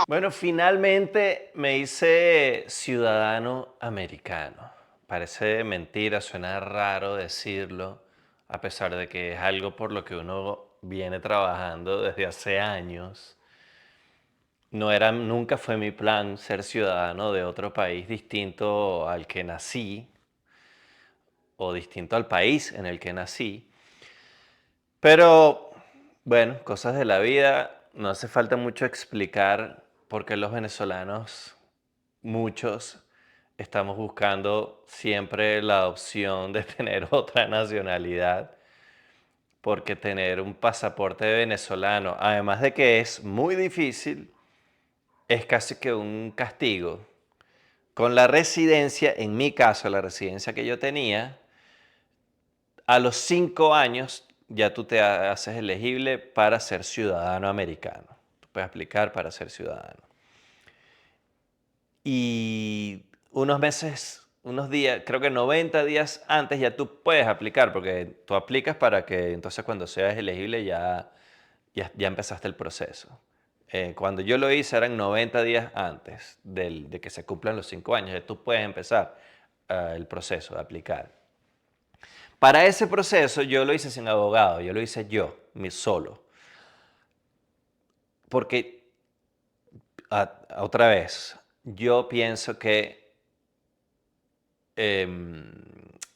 Bueno, finalmente me hice ciudadano americano. Parece mentira, suena raro decirlo, a pesar de que es algo por lo que uno viene trabajando desde hace años. Nunca fue mi plan ser ciudadano de otro país distinto al que nací o distinto al país en el que nací. Pero, bueno, cosas de la vida, no hace falta mucho explicar por qué los venezolanos, muchos, estamos buscando siempre la opción de tener otra nacionalidad, porque tener un pasaporte venezolano, además de que es muy difícil, es casi que un castigo. Con la residencia, en mi caso, la residencia que yo tenía, a los 5 años ya tú te haces elegible para ser ciudadano americano. Tú puedes aplicar para ser ciudadano. Y unos meses, unos días, creo que 90 días antes ya tú puedes aplicar, porque tú aplicas para que entonces cuando seas elegible ya empezaste el proceso. Cuando yo lo hice eran 90 días antes de que se cumplan los 5 años. Ya tú puedes empezar el proceso de aplicar. Para ese proceso yo lo hice sin abogado, yo lo hice yo, mi solo. Porque, otra vez, yo pienso que em,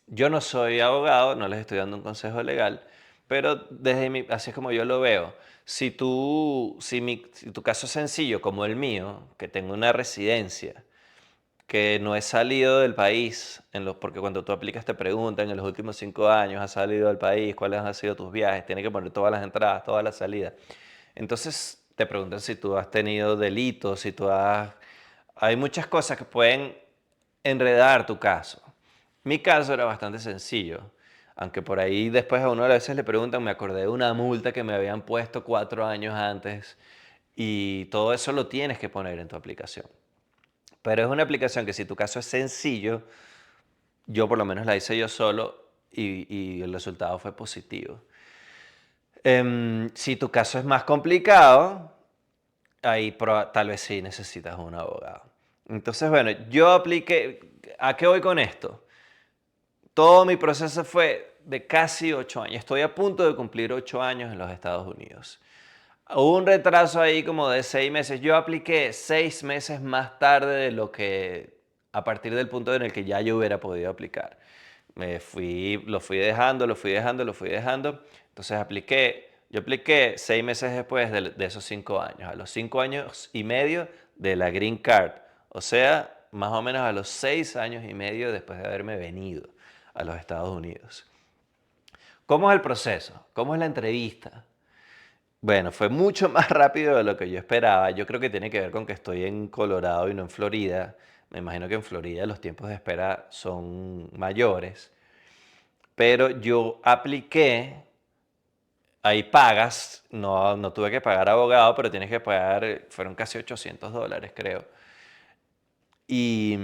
yo no soy abogado, no les estoy dando un consejo legal, pero así es como yo lo veo. Si tu caso es sencillo como el mío, que tengo una residencia, que no he salido del país, porque cuando tú aplicas te preguntan en los últimos 5 años, ¿has salido del país? ¿Cuáles han sido tus viajes? Tienes que poner todas las entradas, todas las salidas. Entonces te preguntan si tú has tenido delitos, si tú has... Hay muchas cosas que pueden enredar tu caso. Mi caso era bastante sencillo, aunque por ahí después a uno a veces le preguntan, me acordé de una multa que me habían puesto 4 años antes y todo eso lo tienes que poner en tu aplicación. Pero es una aplicación que si tu caso es sencillo, yo por lo menos la hice yo solo y el resultado fue positivo. Si tu caso es más complicado, ahí tal vez sí necesitas un abogado. Entonces, bueno, yo apliqué. ¿A qué voy con esto? Todo mi proceso fue de casi 8 años. Estoy a punto de cumplir 8 años en los Estados Unidos. Hubo un retraso ahí como de 6 meses. Yo apliqué 6 meses más tarde de lo que, a partir del punto en el que ya yo hubiera podido aplicar. Lo fui dejando, lo fui dejando, lo fui dejando. Entonces yo apliqué 6 meses después de esos 5 años, a los 5 años y medio de la Green Card. O sea, más o menos a los 6 años y medio después de haberme venido a los Estados Unidos. ¿Cómo es el proceso? ¿Cómo es la entrevista? Bueno, fue mucho más rápido de lo que yo esperaba. Yo creo que tiene que ver con que estoy en Colorado y no en Florida. Me imagino que en Florida los tiempos de espera son mayores. Pero yo apliqué, ahí pagas, no tuve que pagar abogado, pero tienes que pagar, fueron casi $800, creo. Y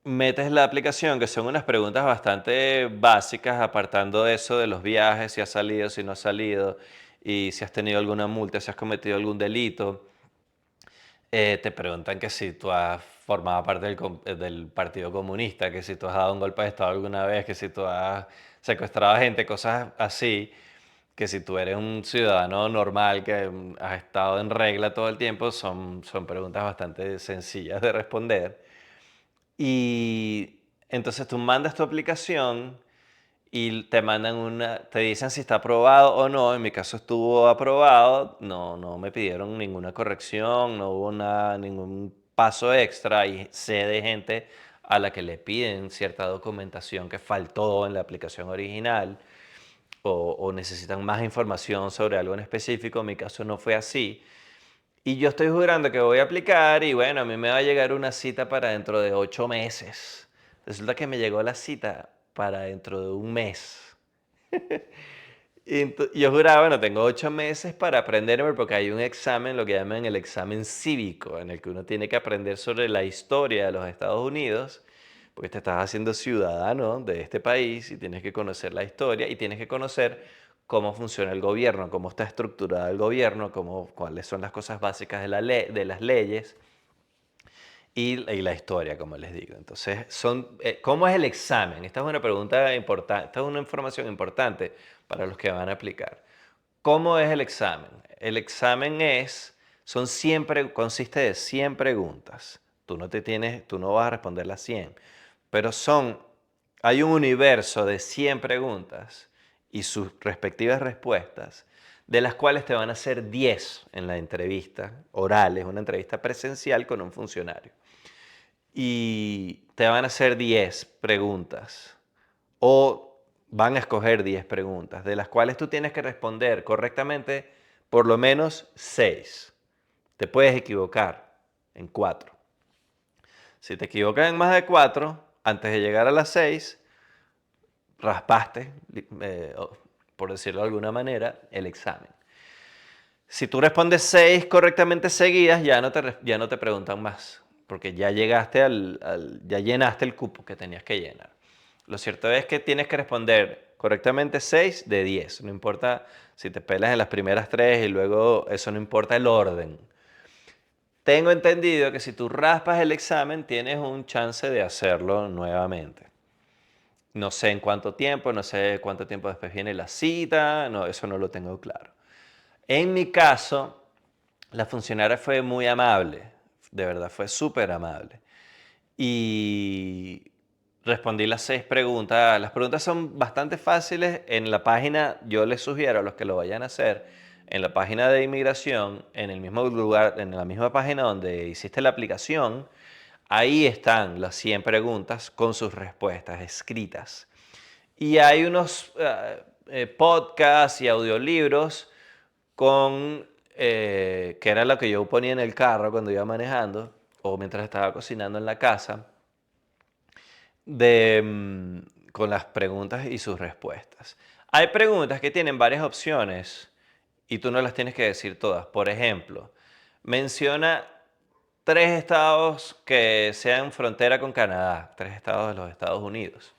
metes la aplicación, que son unas preguntas bastante básicas, apartando eso de los viajes, si has salido, si no has salido, y si has tenido alguna multa, si has cometido algún delito. Te preguntan que si tú has formado parte del Partido Comunista, que si tú has dado un golpe de Estado alguna vez, que si tú has secuestrado a gente, cosas así, que si tú eres un ciudadano normal, que has estado en regla todo el tiempo, son preguntas bastante sencillas de responder. Y entonces tú mandas tu aplicación y te dicen si está aprobado o no. En mi caso estuvo aprobado, no me pidieron ninguna corrección, no hubo ningún paso extra. Y sé de gente a la que le piden cierta documentación que faltó en la aplicación original o necesitan más información sobre algo en específico. En mi caso no fue así. Y yo estoy jurando que voy a aplicar y bueno, a mí me va a llegar una cita para dentro de 8 meses. Resulta que me llegó la cita para dentro de un mes. Y yo juraba, bueno, tengo 8 meses para aprenderme porque hay un examen, lo que llaman el examen cívico, en el que uno tiene que aprender sobre la historia de los Estados Unidos, porque te estás haciendo ciudadano de este país y tienes que conocer la historia y tienes que conocer cómo funciona el gobierno, cómo está estructurado el gobierno, cuáles son las cosas básicas de las leyes y la historia, como les digo. Entonces, ¿cómo es el examen? Esta es una pregunta importante, esta es una información importante para los que van a aplicar. ¿Cómo es el examen? El examen consiste de 100 preguntas. Tú no vas a responder las 100, pero hay un universo de 100 preguntas y sus respectivas respuestas, de las cuales te van a hacer 10 en la entrevista oral, es una entrevista presencial con un funcionario. Y te van a hacer 10 preguntas o van a escoger 10 preguntas, de las cuales tú tienes que responder correctamente por lo menos 6. Te puedes equivocar en 4. Si te equivocas en más de 4, antes de llegar a las 6, raspaste, por decirlo de alguna manera, el examen. Si tú respondes 6 correctamente seguidas, ya no te preguntan más, porque ya ya llenaste el cupo que tenías que llenar. Lo cierto es que tienes que responder correctamente 6 de 10. No importa si te pelas en las primeras 3 y luego eso no importa el orden. Tengo entendido que si tú raspas el examen tienes un chance de hacerlo nuevamente. No sé en cuánto tiempo, no sé cuánto tiempo después viene la cita, no, eso no lo tengo claro. En mi caso, la funcionaria fue muy amable, de verdad fue súper amable. Y respondí las 6 preguntas. Las preguntas son bastante fáciles. En la página, yo les sugiero a los que lo vayan a hacer, en la página de inmigración, en el mismo lugar, en la misma página donde hiciste la aplicación, ahí están las 100 preguntas con sus respuestas escritas. Y hay unos podcasts y audiolibros que era lo que yo ponía en el carro cuando iba manejando o mientras estaba cocinando en la casa, con las preguntas y sus respuestas. Hay preguntas que tienen varias opciones y tú no las tienes que decir todas. Por ejemplo, menciona 3 estados que sean frontera con Canadá, 3 estados de los Estados Unidos.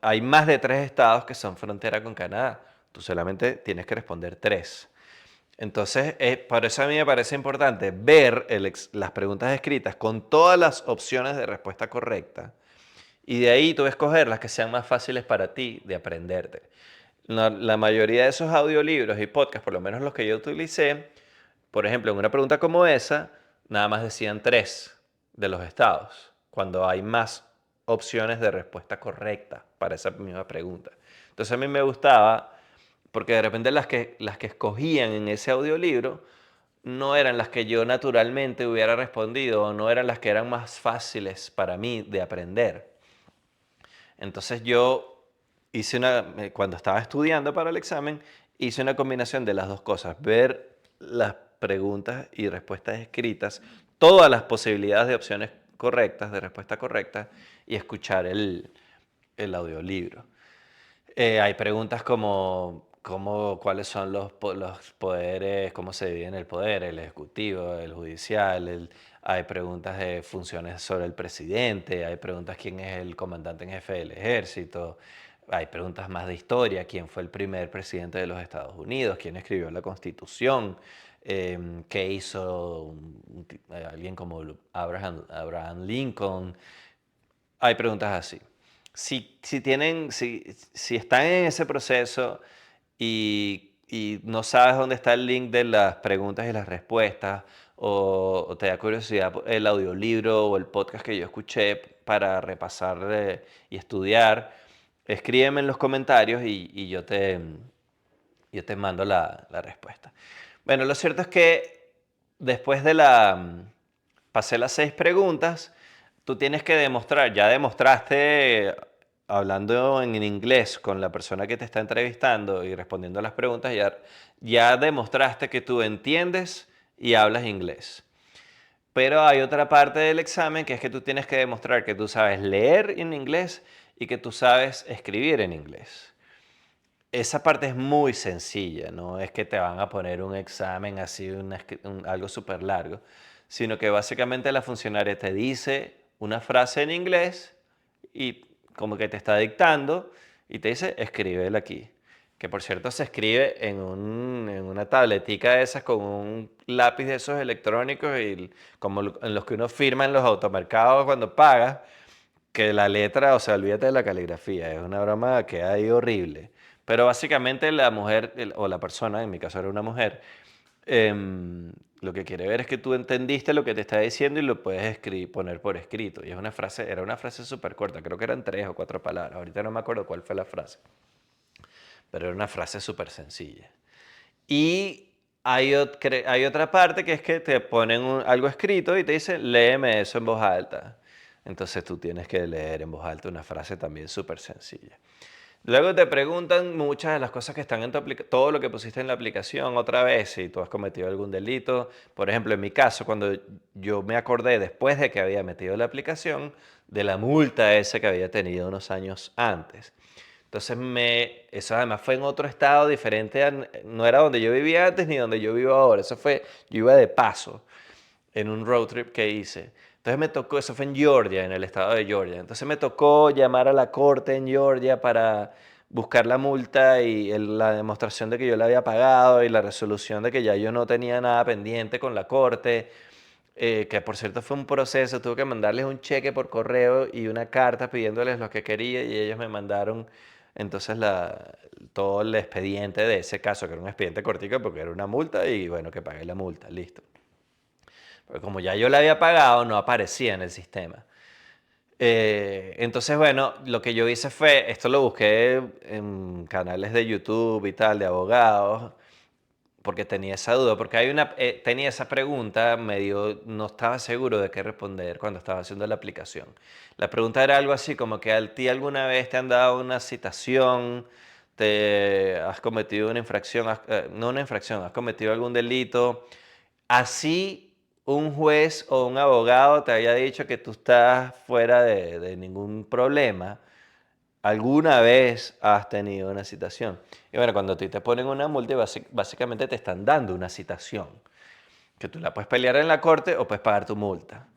Hay más de 3 estados que son frontera con Canadá. Tú solamente tienes que responder 3. Entonces, por eso a mí me parece importante ver las preguntas escritas con todas las opciones de respuesta correcta y de ahí tú escoger las que sean más fáciles para ti de aprenderte. La mayoría de esos audiolibros y podcasts, por lo menos los que yo utilicé, por ejemplo, en una pregunta como esa, nada más decían 3 de los estados, cuando hay más opciones de respuesta correcta para esa misma pregunta. Entonces a mí me gustaba porque de repente las que escogían en ese audiolibro no eran las que yo naturalmente hubiera respondido o no eran las que eran más fáciles para mí de aprender. Entonces cuando estaba estudiando para el examen, hice una combinación de las dos cosas, ver las preguntas y respuestas escritas, todas las posibilidades de opciones correctas, de respuesta correcta, y escuchar el audiolibro. Hay preguntas cuáles son los poderes, cómo se dividen el poder, el ejecutivo, el judicial. Hay preguntas de funciones sobre el presidente, hay preguntas quién es el comandante en jefe del ejército, hay preguntas más de historia, quién fue el primer presidente de los Estados Unidos, quién escribió la Constitución, qué hizo alguien como Abraham Lincoln. Hay preguntas así. Si están en ese proceso y no sabes dónde está el link de las preguntas y las respuestas, o te da curiosidad el audiolibro o el podcast que yo escuché para repasar y estudiar, escríbeme en los comentarios y yo te mando la respuesta. Bueno, lo cierto es que después pasé las 6 preguntas, tú tienes que demostrar, ya demostraste hablando en inglés con la persona que te está entrevistando y respondiendo a las preguntas, ya demostraste que tú entiendes y hablas inglés. Pero hay otra parte del examen que es que tú tienes que demostrar que tú sabes leer en inglés y que tú sabes escribir en inglés. Esa parte es muy sencilla, no es que te van a poner un examen así, algo súper largo, sino que básicamente la funcionaria te dice una frase en inglés y como que te está dictando y te dice, escríbela aquí. que por cierto se escribe en una tabletica de esas con un lápiz de esos electrónicos y como en los que uno firma en los automercados cuando paga, que la letra, o sea, olvídate de la caligrafía, es una broma que hay horrible. Pero básicamente la mujer, o la persona, en mi caso era una mujer, lo que quiere ver es que tú entendiste lo que te está diciendo y lo puedes poner por escrito. Y es una frase, era una frase súper corta, creo que eran 3 o 4 palabras. Ahorita no me acuerdo cuál fue la frase, pero era una frase súper sencilla. Y hay otra parte que es que te ponen algo escrito y te dicen, léeme eso en voz alta. Entonces tú tienes que leer en voz alta una frase también súper sencilla. Luego te preguntan muchas de las cosas que están en tu aplicación, todo lo que pusiste en la aplicación otra vez, si tú has cometido algún delito. Por ejemplo, en mi caso, cuando yo me acordé después de que había metido la aplicación, de la multa esa que había tenido unos años antes. Entonces, eso además fue en otro estado diferente, no era donde yo vivía antes ni donde yo vivo ahora. Eso fue, yo iba de paso en un road trip que hice. Entonces me tocó, eso fue en Georgia, en el estado de Georgia. Entonces me tocó llamar a la corte en Georgia para buscar la multa y la demostración de que yo la había pagado y la resolución de que ya yo no tenía nada pendiente con la corte, que por cierto fue un proceso, tuve que mandarles un cheque por correo y una carta pidiéndoles lo que quería y ellos me mandaron entonces todo el expediente de ese caso, que era un expediente cortico porque era una multa y bueno, que pagué la multa, listo. Porque como ya yo la había pagado, no aparecía en el sistema. Entonces, bueno, lo que yo hice fue, esto lo busqué en canales de YouTube y tal, de abogados, porque tenía esa duda, porque tenía esa pregunta, no estaba seguro de qué responder cuando estaba haciendo la aplicación. La pregunta era algo así, como que a ti alguna vez te han dado una citación, te has cometido una infracción, no una infracción, has cometido algún delito, así un juez o un abogado te haya dicho que tú estás fuera de ningún problema, alguna vez has tenido una citación. Y bueno, cuando a ti te ponen una multa, básicamente te están dando una citación, que tú la puedes pelear en la corte o puedes pagar tu multa.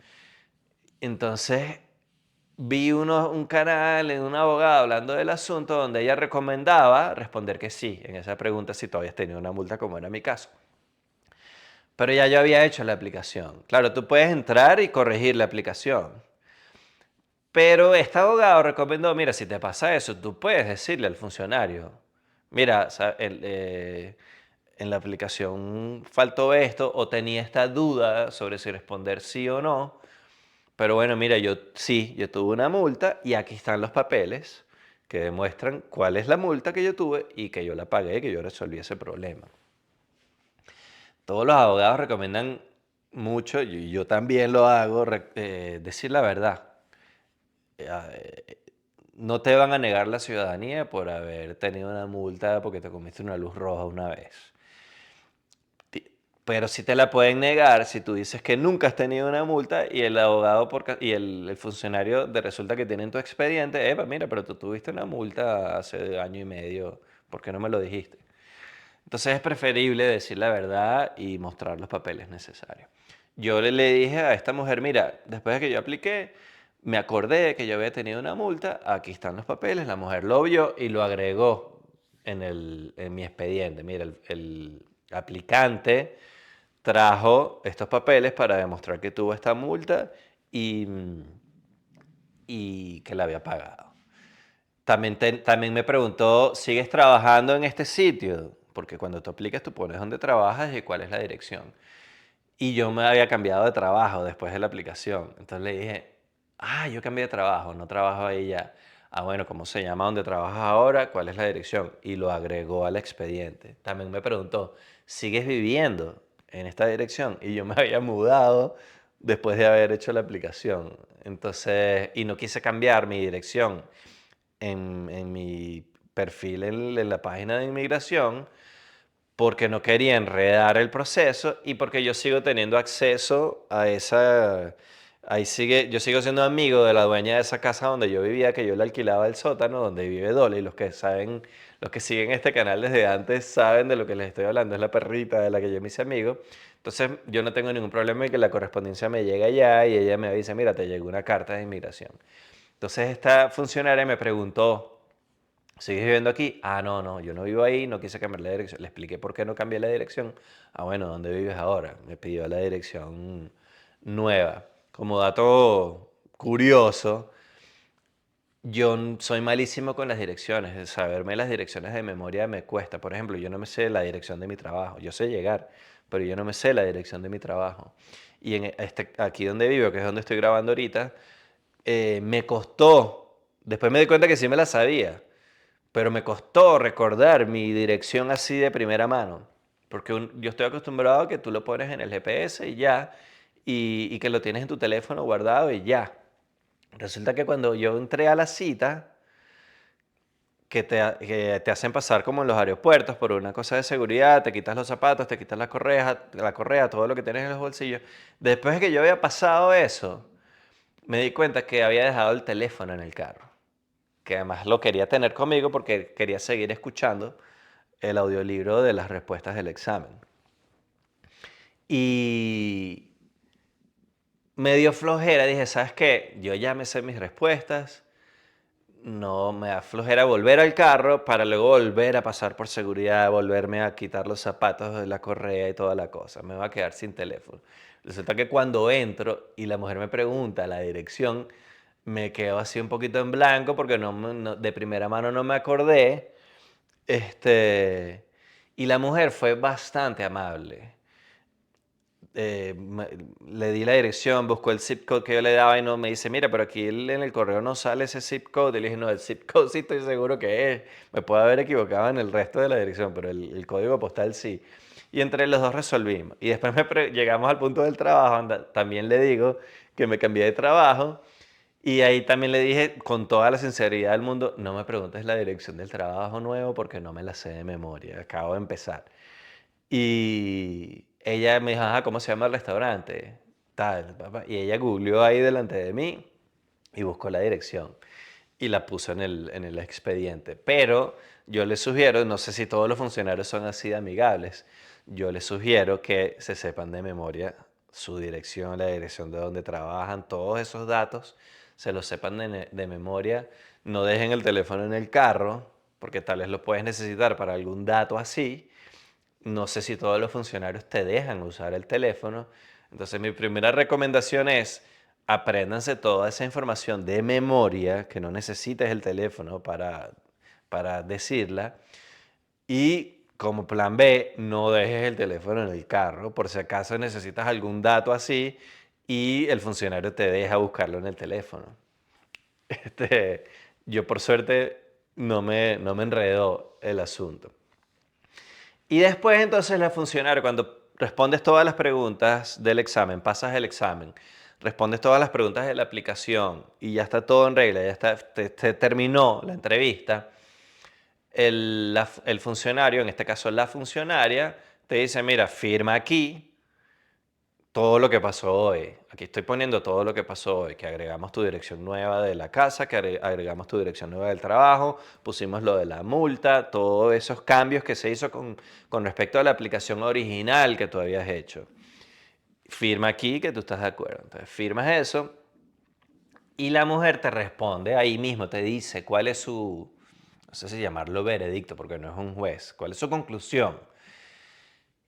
Entonces, vi un canal en un abogado hablando del asunto donde ella recomendaba responder que sí, en esa pregunta si todavía has tenido una multa, como era mi caso. Pero ya yo había hecho la aplicación. Claro, tú puedes entrar y corregir la aplicación. Pero este abogado recomendó, mira, si te pasa eso, tú puedes decirle al funcionario, mira, en la aplicación faltó esto o tenía esta duda sobre si responder sí o no. Pero bueno, mira, yo tuve una multa y aquí están los papeles que demuestran cuál es la multa que yo tuve y que yo la pagué, que yo resolví ese problema. Todos los abogados recomiendan mucho, y yo también lo hago, decir la verdad. Eh, No te van a negar la ciudadanía por haber tenido una multa porque te comiste una luz roja una vez. Pero sí te la pueden negar si tú dices que nunca has tenido una multa y el abogado y el funcionario resulta que tienen tu expediente. Mira, pero tú tuviste una multa hace año y medio, ¿por qué no me lo dijiste? Entonces es preferible decir la verdad y mostrar los papeles necesarios. Yo le dije a esta mujer, mira, después de que yo apliqué, me acordé que yo había tenido una multa, aquí están los papeles, la mujer lo vio y lo agregó en mi expediente. Mira, el aplicante trajo estos papeles para demostrar que tuvo esta multa y, y que la había pagado. También me preguntó, ¿sigues trabajando en este sitio? Porque cuando tú aplicas, tú pones dónde trabajas y cuál es la dirección. Y yo me había cambiado de trabajo después de la aplicación. Entonces le dije, yo cambié de trabajo, no trabajo ahí ya. Bueno, ¿cómo se llama donde trabajas ahora? ¿Cuál es la dirección? Y lo agregó al expediente. También me preguntó, ¿sigues viviendo en esta dirección? Y yo me había mudado después de haber hecho la aplicación. Entonces, y no quise cambiar mi dirección en mi perfil en la página de inmigración porque no quería enredar el proceso y porque yo sigo teniendo acceso a esa... yo sigo siendo amigo de la dueña de esa casa donde yo vivía, que yo le alquilaba el sótano, donde vive Dolly. Los que siguen este canal desde antes saben de lo que les estoy hablando. Es la perrita de la que yo me hice amigo. Entonces yo no tengo ningún problema en que la correspondencia me llegue allá y ella me dice, mira, te llegó una carta de inmigración. Entonces esta funcionaria me preguntó, ¿Sigues viviendo aquí? Ah, no, no, yo no vivo ahí, no quise cambiar la dirección. Le expliqué por qué no cambié la dirección. Ah, bueno, ¿dónde vives ahora? Me pidió la dirección nueva. Como dato curioso, yo soy malísimo con las direcciones. Saberme las direcciones de memoria me cuesta. Por ejemplo, yo no me sé la dirección de mi trabajo. Yo sé llegar, pero yo no me sé la dirección de mi trabajo. Y aquí donde vivo, que es donde estoy grabando ahorita, me costó. Después me di cuenta que sí me la sabía, pero me costó recordar mi dirección así de primera mano. Porque yo estoy acostumbrado a que tú lo pones en el GPS y ya, y que lo tienes en tu teléfono guardado y ya. Resulta que cuando yo entré a la cita, que te hacen pasar como en los aeropuertos por una cosa de seguridad, te quitas los zapatos, te quitas la correa, todo lo que tienes en los bolsillos. Después de que yo había pasado eso, me di cuenta que había dejado el teléfono en el carro, que además lo quería tener conmigo porque quería seguir escuchando el audiolibro de las respuestas del examen. Y me dio flojera, dije, ¿sabes qué? Yo ya me sé mis respuestas, no me da flojera volver al carro para luego volver a pasar por seguridad, volverme a quitar los zapatos de la correa y toda la cosa. Me va a quedar sin teléfono. Resulta que cuando entro y la mujer me pregunta la dirección, me quedo así un poquito en blanco porque de primera mano no me acordé. Este, y la mujer fue bastante amable. eh, me- Le di la dirección, buscó el zip code que yo le daba y no me dice, mira, pero aquí en el correo no sale ese zip code. Y le dije, no, el zip code sí estoy seguro que es. Me puedo haber equivocado en el resto de la dirección, pero el código postal sí. Y entre los dos resolvimos. Y después llegamos al punto del trabajo, también le digo que me cambié de trabajo. Y ahí también le dije con toda la sinceridad del mundo, no me preguntes la dirección del trabajo nuevo porque no me la sé de memoria, acabo de empezar. Y ella me dijo, ajá, ¿cómo se llama el restaurante? Tal, papá. Y ella googleó ahí delante de mí y buscó la dirección y la puso en el expediente. Pero yo le sugiero, no sé si todos los funcionarios son así de amigables, yo les sugiero que se sepan de memoria su dirección, la dirección de donde trabajan, todos esos datos, se los sepan de memoria. No dejen el teléfono en el carro, porque tal vez lo puedes necesitar para algún dato así. No sé si todos los funcionarios te dejan usar el teléfono. Entonces mi primera recomendación es apréndanse toda esa información de memoria, que no necesites el teléfono para decirla. Y como plan B, no dejes el teléfono en el carro, por si acaso necesitas algún dato así y el funcionario te deja buscarlo en el teléfono. Este, yo por suerte no me enredó el asunto. Y después entonces la funcionario, cuando respondes todas las preguntas del examen, pasas el examen, respondes todas las preguntas de la aplicación y ya está todo en regla, ya está, te terminó la entrevista, el funcionario, en este caso la funcionaria, te dice, mira, firma aquí todo lo que pasó hoy. Aquí estoy poniendo todo lo que pasó hoy, que agregamos tu dirección nueva de la casa, que agregamos tu dirección nueva del trabajo, pusimos lo de la multa, todos esos cambios que se hizo con respecto a la aplicación original que tú habías hecho. Firma aquí que tú estás de acuerdo. Entonces firmas eso y la mujer te responde ahí mismo, te dice cuál es su, no sé si llamarlo veredicto porque no es un juez, cuál es su conclusión.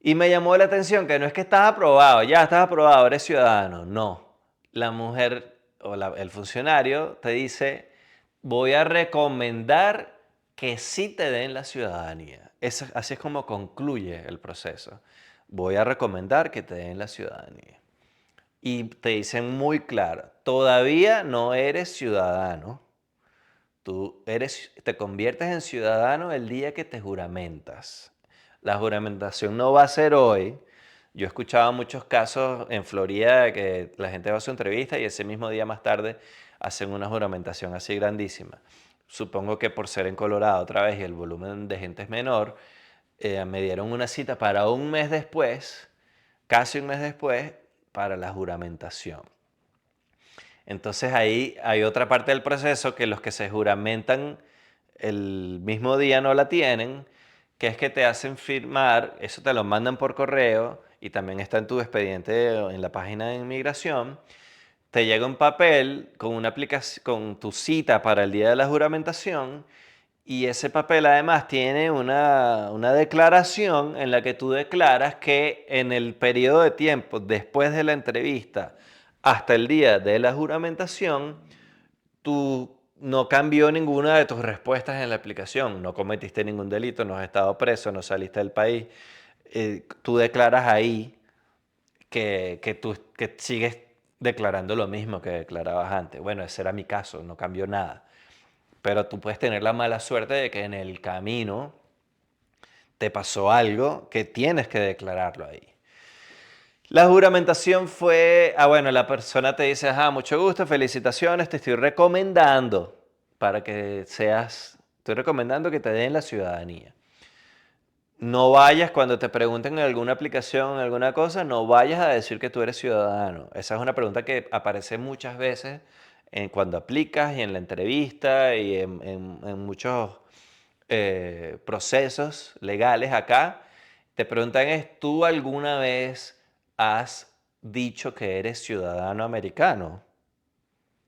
Y me llamó la atención que no es que estás aprobado, ya estás aprobado, eres ciudadano. No. La mujer o el funcionario te dice, voy a recomendar que sí te den la ciudadanía. Así es como concluye el proceso. Voy a recomendar que te den la ciudadanía. Y te dicen muy claro, todavía no eres ciudadano. Te conviertes en ciudadano el día que te juramentas. La juramentación no va a ser hoy. Yo he escuchado muchos casos en Florida de que la gente va a su entrevista y ese mismo día más tarde hacen una juramentación así grandísima. Supongo que por ser en Colorado otra vez y el volumen de gente es menor, me dieron una cita para un mes después, casi un mes después, para la juramentación. Entonces ahí hay otra parte del proceso que los que se juramentan el mismo día no la tienen, que es que te hacen firmar, eso te lo mandan por correo y también está en tu expediente en la página de inmigración. Te llega un papel con una aplicación, con tu cita para el día de la juramentación Y ese papel además tiene una declaración en la que tú declaras que en el periodo de tiempo después de la entrevista hasta el día de la juramentación, tú no cambió ninguna de tus respuestas en la aplicación, no cometiste ningún delito, no has estado preso, no saliste del país. Tú declaras ahí que sigues declarando lo mismo que declarabas antes. Bueno, ese era mi caso, no cambió nada. Pero tú puedes tener la mala suerte de que en el camino te pasó algo que tienes que declararlo ahí. La juramentación fue, bueno, la persona te dice, mucho gusto, felicitaciones, te estoy recomendando para que seas, estoy recomendando que te den la ciudadanía. No vayas cuando te pregunten en alguna aplicación, en alguna cosa, no vayas a decir que tú eres ciudadano. Esa es una pregunta que aparece muchas veces cuando aplicas y en la entrevista y en muchos procesos legales acá. Te preguntan ¿tú alguna vez has dicho que eres ciudadano americano?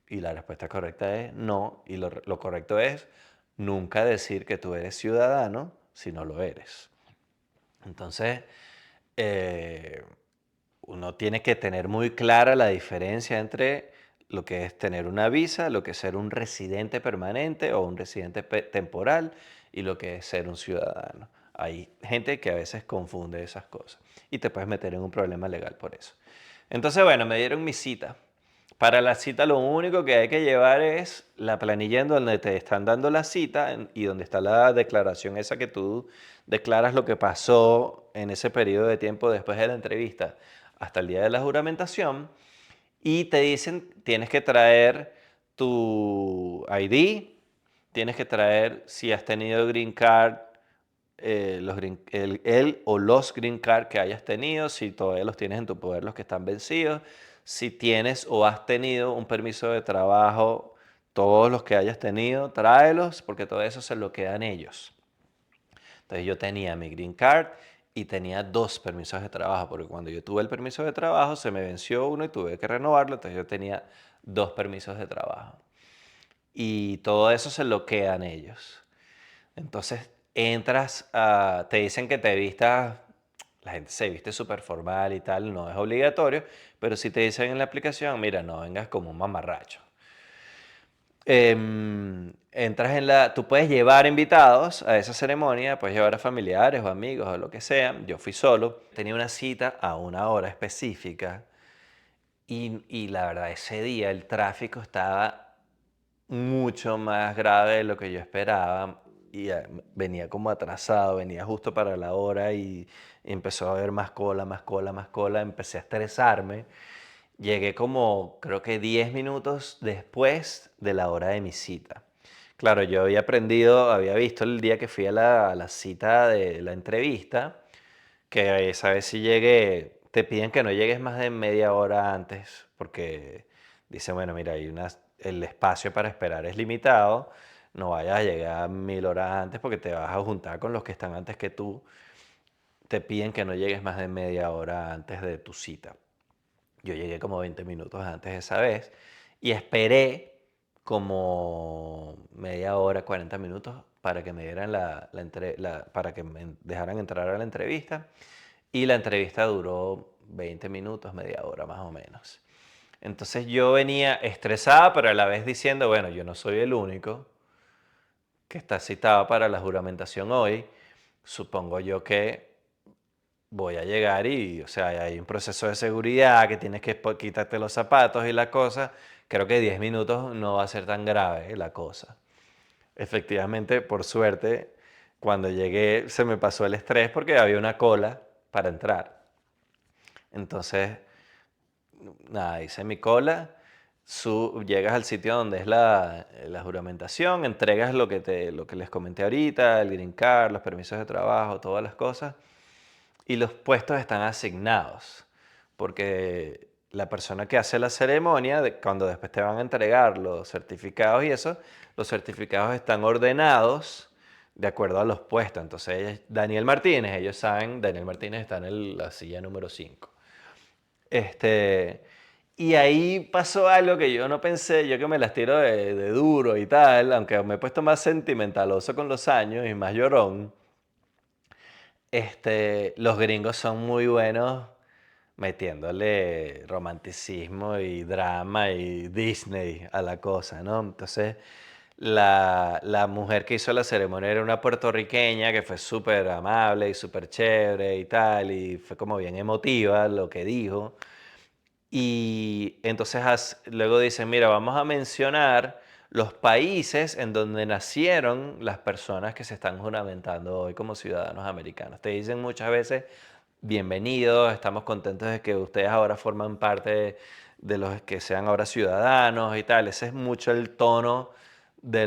Y la respuesta correcta es no. Y lo correcto es nunca decir que tú eres ciudadano si no lo eres. Entonces, eh, uno tiene que tener muy clara la diferencia entre lo que es tener una visa, lo que es ser un residente permanente o un residente temporal y lo que es ser un ciudadano. Hay gente que a veces confunde esas cosas y te puedes meter en un problema legal por eso. Entonces, bueno, me dieron mi cita. Para la cita lo único que hay que llevar es la planilla en donde te están dando la cita y donde está la declaración esa que tú declaras lo que pasó en ese periodo de tiempo después de la entrevista hasta el día de la juramentación. Y te dicen, tienes que traer tu ID, tienes que traer si has tenido green card, el o los green card que hayas tenido, si todavía los tienes en tu poder, los que están vencidos, si tienes o has tenido un permiso de trabajo, todos los que hayas tenido, tráelos, porque todo eso se lo quedan ellos. Entonces yo tenía mi green card y tenía 2 permisos de trabajo, porque cuando yo tuve el permiso de trabajo se me venció uno y tuve que renovarlo, entonces yo tenía 2 permisos de trabajo. Y todo eso se lo quedan ellos. Entonces entras, te dicen que te vistas, la gente se viste súper formal y tal, no es obligatorio, pero si te dicen en la aplicación, mira, no vengas como un mamarracho. Entras tú puedes llevar invitados a esa ceremonia, puedes llevar a familiares o amigos o lo que sea. Yo fui solo, tenía una cita a una hora específica y la verdad ese día el tráfico estaba mucho más grave de lo que yo esperaba y venía como atrasado, venía justo para la hora y empezó a haber más cola, más cola, más cola, empecé a estresarme. Llegué como creo que 10 minutos después de la hora de mi cita. Claro, yo había aprendido, había visto el día que fui a la cita de la entrevista, que esa vez si llegué, te piden que no llegues más de media hora antes, porque dice, bueno, mira, el espacio para esperar es limitado, no vayas a llegar 1000 horas antes porque te vas a juntar con los que están antes que tú. Te piden que no llegues más de media hora antes de tu cita. Yo llegué como 20 minutos antes esa vez y esperé como media hora, 40 minutos para que me dieran para que me dejaran entrar a la entrevista. Y la entrevista duró 20 minutos, media hora más o menos. Entonces yo venía estresada, pero a la vez diciendo, bueno, yo no soy el único que está citado para la juramentación hoy. Supongo yo que voy a llegar y, o sea, hay un proceso de seguridad que tienes que quitarte los zapatos y la cosa. Creo que 10 minutos no va a ser tan grave la cosa. Efectivamente, por suerte, cuando llegué se me pasó el estrés porque había una cola para entrar. Entonces, nada, hice mi cola, llegas al sitio donde es la juramentación, entregas lo que les comenté ahorita, el green card, los permisos de trabajo, todas las cosas, y los puestos están asignados, porque la persona que hace la ceremonia, cuando después te van a entregar los certificados y eso, los certificados están ordenados de acuerdo a los puestos. Entonces, Daniel Martínez, ellos saben, Daniel Martínez está en la silla número 5. Este, Y ahí pasó algo que yo no pensé, yo que me las tiro de duro y tal, aunque me he puesto más sentimentaloso con los años y más llorón, los gringos son muy buenos metiéndole romanticismo y drama y Disney a la cosa, ¿no? Entonces, la mujer que hizo la ceremonia era una puertorriqueña que fue súper amable y súper chévere y tal, y fue como bien emotiva lo que dijo. Y entonces luego dicen, mira, vamos a mencionar los países en donde nacieron las personas que se están juramentando hoy como ciudadanos americanos. Te dicen muchas veces, bienvenidos, estamos contentos de que ustedes ahora forman parte de los que sean ahora ciudadanos y tal. Ese es mucho el tono de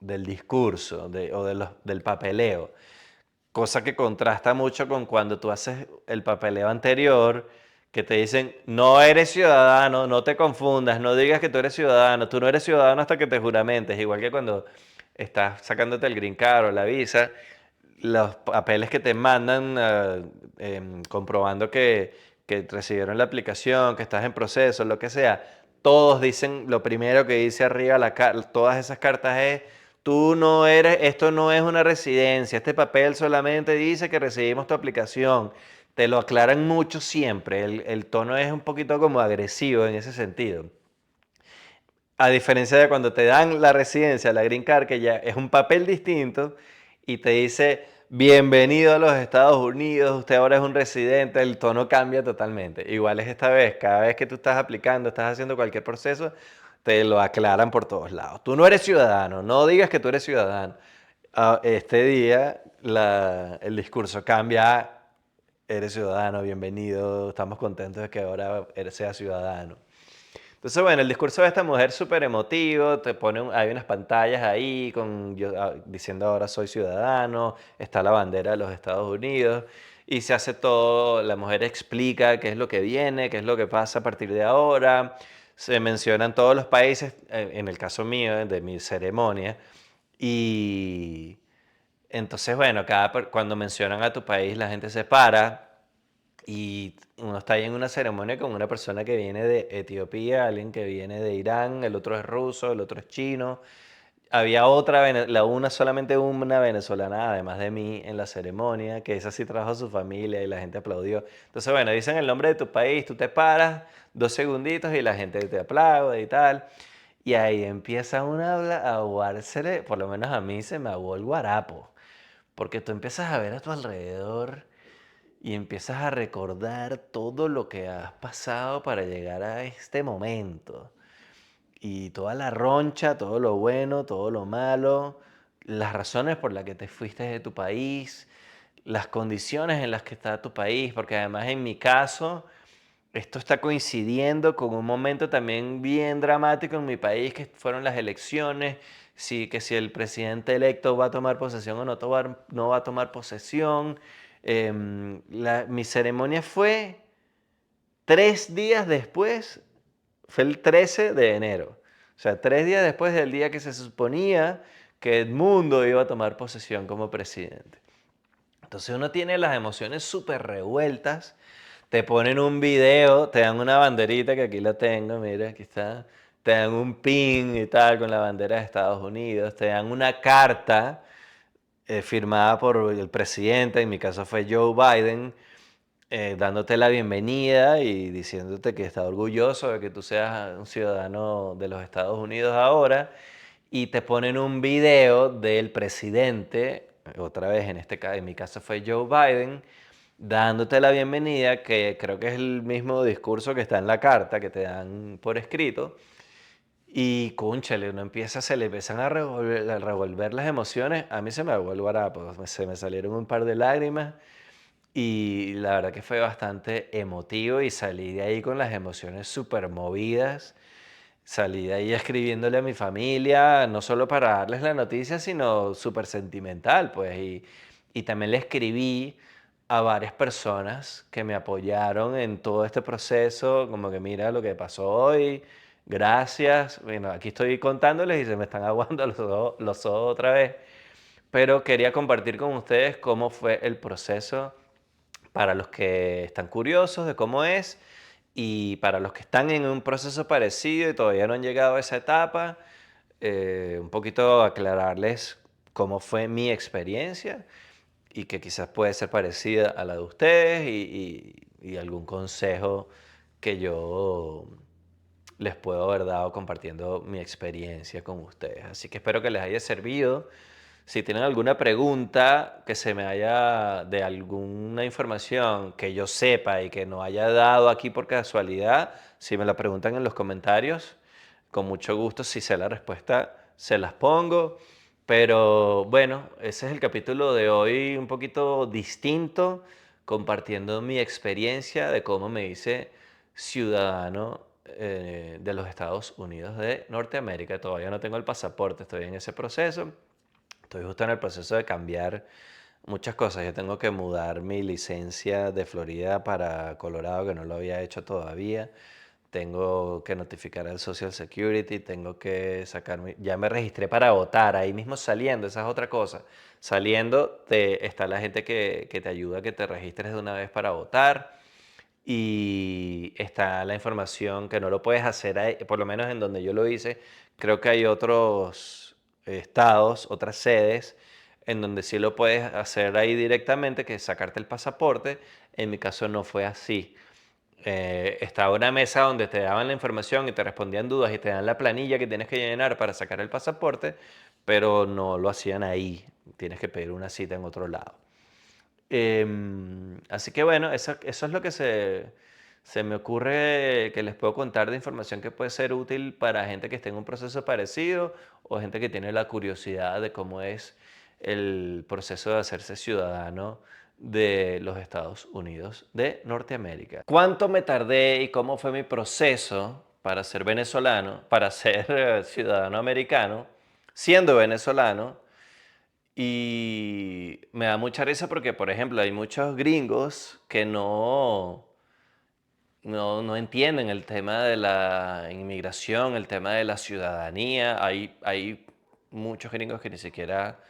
del discurso o del papeleo. Cosa que contrasta mucho con cuando tú haces el papeleo anterior, que te dicen, no eres ciudadano, no te confundas, no digas que tú eres ciudadano, tú no eres ciudadano hasta que te juramentes, igual que cuando estás sacándote el green card o la visa, los papeles que te mandan comprobando que recibieron la aplicación, que estás en proceso, lo que sea, todos dicen, lo primero que dice arriba, todas esas cartas es, tú no eres, esto no es una residencia, este papel solamente dice que recibimos tu aplicación. Te lo aclaran mucho siempre, el tono es un poquito como agresivo en ese sentido. A diferencia de cuando te dan la residencia, la Green Card, que ya es un papel distinto y te dice, bienvenido a los Estados Unidos, usted ahora es un residente, el tono cambia totalmente. Igual es esta vez, cada vez que tú estás aplicando, estás haciendo cualquier proceso, te lo aclaran por todos lados. Tú no eres ciudadano, no digas que tú eres ciudadano. Este día el discurso cambia, a, eres ciudadano, bienvenido, estamos contentos de que ahora seas ciudadano. Entonces, bueno, el discurso de esta mujer súper emotivo, hay unas pantallas ahí diciendo ahora soy ciudadano, está la bandera de los Estados Unidos y se hace todo, la mujer explica qué es lo que viene, qué es lo que pasa a partir de ahora, se mencionan todos los países, en el caso mío, de mi ceremonia, y entonces, bueno, cuando mencionan a tu país la gente se para y uno está ahí en una ceremonia con una persona que viene de Etiopía, alguien que viene de Irán, el otro es ruso, el otro es chino. Había solamente una venezolana, además de mí, en la ceremonia, que esa sí trajo a su familia y la gente aplaudió. Entonces, bueno, dicen el nombre de tu país, tú te paras 2 segunditos y la gente te aplaude y tal. Y ahí empieza una a aguársele, por lo menos a mí se me aguó el guarapo, porque tú empiezas a ver a tu alrededor y empiezas a recordar todo lo que has pasado para llegar a este momento. Y toda la roncha, todo lo bueno, todo lo malo, las razones por las que te fuiste de tu país, las condiciones en las que está tu país, porque además en mi caso, esto está coincidiendo con un momento también bien dramático en mi país, que fueron las elecciones, que si el presidente electo va a tomar posesión o no va a tomar posesión. Mi ceremonia fue 3 días después, fue el 13 de enero. O sea, 3 días después del día que se suponía que Edmundo iba a tomar posesión como presidente. Entonces uno tiene las emociones súper revueltas, te ponen un video, te dan una banderita que aquí la tengo, mira, aquí está, te dan un pin y tal con la bandera de Estados Unidos, te dan una carta firmada por el presidente, en mi caso fue Joe Biden, dándote la bienvenida y diciéndote que está orgulloso de que tú seas un ciudadano de los Estados Unidos ahora, y te ponen un video del presidente, otra vez en mi caso fue Joe Biden, dándote la bienvenida, que creo que es el mismo discurso que está en la carta que te dan por escrito. Y cónchale, se le empiezan a revolver las emociones. A mí se me vuelve guarapo, se me salieron un par de lágrimas y la verdad que fue bastante emotivo y salí de ahí con las emociones súper movidas. Salí de ahí escribiéndole a mi familia, no solo para darles la noticia, sino súper sentimental, pues. Y también le escribí a varias personas que me apoyaron en todo este proceso, como que mira lo que pasó hoy, gracias. Bueno, aquí estoy contándoles y se me están aguando los ojos otra vez, pero quería compartir con ustedes cómo fue el proceso para los que están curiosos de cómo es Y para los que están en un proceso parecido y todavía no han llegado a esa etapa, un poquito aclararles cómo fue mi experiencia y que quizás puede ser parecida a la de ustedes y algún consejo que yo les puedo haber dado compartiendo mi experiencia con ustedes. Así que espero que les haya servido. Si tienen alguna pregunta que se me haya de alguna información que yo sepa y que no haya dado aquí por casualidad, si me la preguntan en los comentarios, con mucho gusto, si sé la respuesta, se las pongo. Pero bueno, ese es el capítulo de hoy un poquito distinto, compartiendo mi experiencia de cómo me hice ciudadano de los Estados Unidos de Norteamérica. Todavía no tengo el pasaporte, estoy en ese proceso. Estoy justo en el proceso de cambiar muchas cosas. Yo tengo que mudar mi licencia de Florida para Colorado, que no lo había hecho todavía. Tengo que notificar al Social Security, tengo que sacar ya me registré para votar, ahí mismo saliendo, esa es otra cosa. Saliendo está la gente que te ayuda a que te registres de una vez para votar y está la información que no lo puedes hacer, por lo menos en donde yo lo hice. Creo que hay otros estados, otras sedes, en donde sí lo puedes hacer ahí directamente, que es sacarte el pasaporte. En mi caso no fue así. Estaba una mesa donde te daban la información y te respondían dudas y te dan la planilla que tienes que llenar para sacar el pasaporte, pero no lo hacían ahí. Tienes que pedir una cita en otro lado. Así que bueno, eso es lo que se me ocurre que les puedo contar de información que puede ser útil para gente que esté en un proceso parecido o gente que tiene la curiosidad de cómo es el proceso de hacerse ciudadano de los Estados Unidos de Norteamérica. ¿Cuánto me tardé y cómo fue mi proceso para ser venezolano, para ser ciudadano americano, siendo venezolano? Y me da mucha risa porque, por ejemplo, hay muchos gringos que no entienden el tema de la inmigración, el tema de la ciudadanía. Hay muchos gringos que ni siquiera,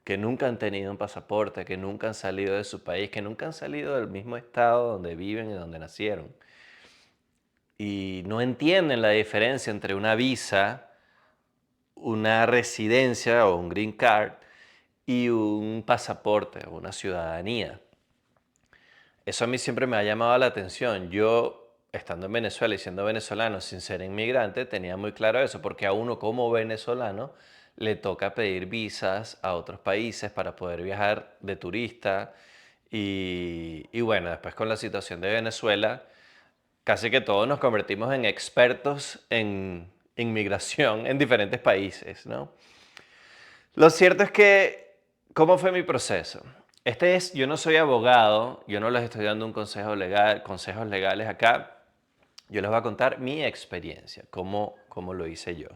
que nunca han tenido un pasaporte, que nunca han salido de su país, que nunca han salido del mismo estado donde viven y donde nacieron. Y no entienden la diferencia entre una visa, una residencia o un green card y un pasaporte o una ciudadanía. Eso a mí siempre me ha llamado la atención. Yo, estando en Venezuela y siendo venezolano sin ser inmigrante, tenía muy claro eso, porque a uno como venezolano le toca pedir visas a otros países para poder viajar de turista. Y bueno, después con la situación de Venezuela, casi que todos nos convertimos en expertos en inmigración en diferentes países, ¿no? Lo cierto es que, ¿cómo fue mi proceso? Yo no soy abogado, yo no les estoy dando un consejo legal, consejos legales acá. Yo les voy a contar mi experiencia, cómo lo hice yo.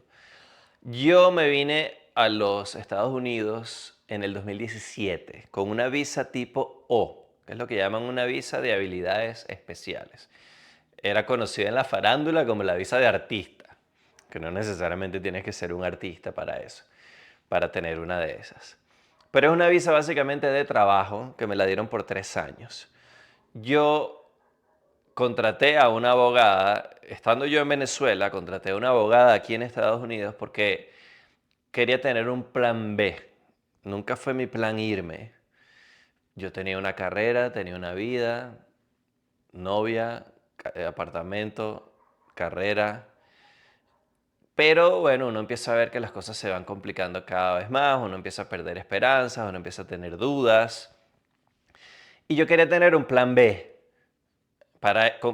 Yo me vine a los Estados Unidos en el 2017 con una visa tipo O, que es lo que llaman una visa de habilidades especiales. Era conocida en la farándula como la visa de artista, que no necesariamente tienes que ser un artista para eso, para tener una de esas. Pero es una visa básicamente de trabajo que me la dieron por 3 años. Yo contraté a una abogada, estando yo en Venezuela, contraté a una abogada aquí en Estados Unidos porque quería tener un plan B. Nunca fue mi plan irme. Yo tenía una carrera, tenía una vida, novia, apartamento, carrera. Pero bueno, uno empieza a ver que las cosas se van complicando cada vez más, uno empieza a perder esperanzas, uno empieza a tener dudas. Y yo quería tener un plan B.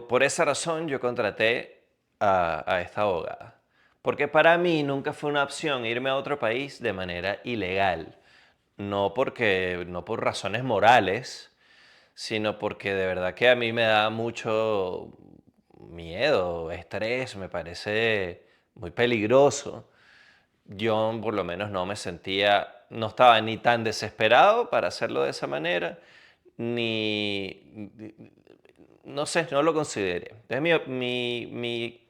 Por esa razón yo contraté a esta abogada. Porque para mí nunca fue una opción irme a otro país de manera ilegal. No por razones morales, sino porque de verdad que a mí me da mucho miedo, estrés, me parece muy peligroso. Yo por lo menos no me sentía, no estaba ni tan desesperado para hacerlo de esa manera, ni, no sé, no lo consideré. Entonces mi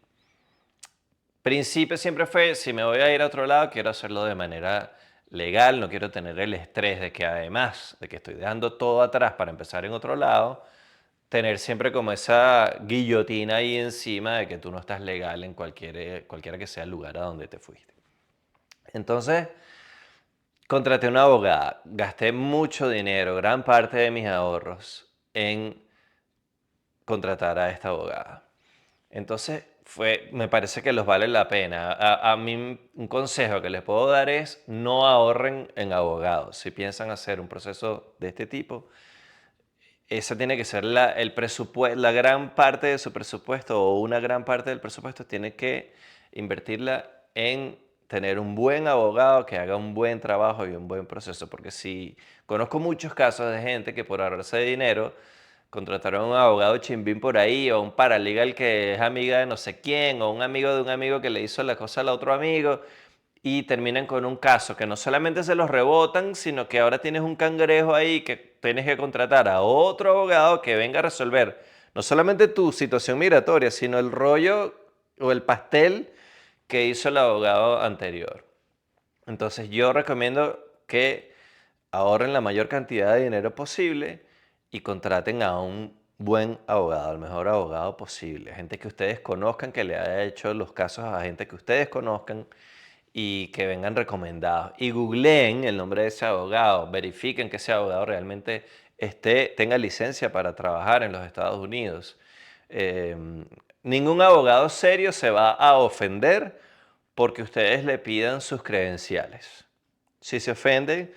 principio siempre fue, si me voy a ir a otro lado, quiero hacerlo de manera legal, no quiero tener el estrés de que además de que estoy dejando todo atrás para empezar en otro lado, tener siempre como esa guillotina ahí encima de que tú no estás legal en cualquiera que sea el lugar a donde te fuiste. Entonces, contraté una abogada, gasté mucho dinero, gran parte de mis ahorros en contratar a esta abogada. Entonces, me parece que los vale la pena. A mí un consejo que les puedo dar es no ahorren en abogados. Si piensan hacer un proceso de este tipo, esa tiene que ser el presupuesto, la gran parte de su presupuesto o una gran parte del presupuesto tiene que invertirla en tener un buen abogado que haga un buen trabajo y un buen proceso. Porque si conozco muchos casos de gente que por ahorrarse dinero contrataron a un abogado chimbín por ahí o un paralegal que es amiga de no sé quién o un amigo de un amigo que le hizo la cosa al otro amigo y terminan con un caso que no solamente se los rebotan, sino que ahora tienes un cangrejo ahí que tienes que contratar a otro abogado que venga a resolver no solamente tu situación migratoria, sino el rollo o el pastel que hizo el abogado anterior. Entonces yo recomiendo que ahorren la mayor cantidad de dinero posible y contraten a un buen abogado, el mejor abogado posible. Gente que ustedes conozcan, que le haya hecho los casos a gente que ustedes conozcan y que vengan recomendados. Y googleen el nombre de ese abogado, verifiquen que ese abogado realmente tenga licencia para trabajar en los Estados Unidos. Eh, Ningún abogado serio se va a ofender porque ustedes le pidan sus credenciales. Si se ofenden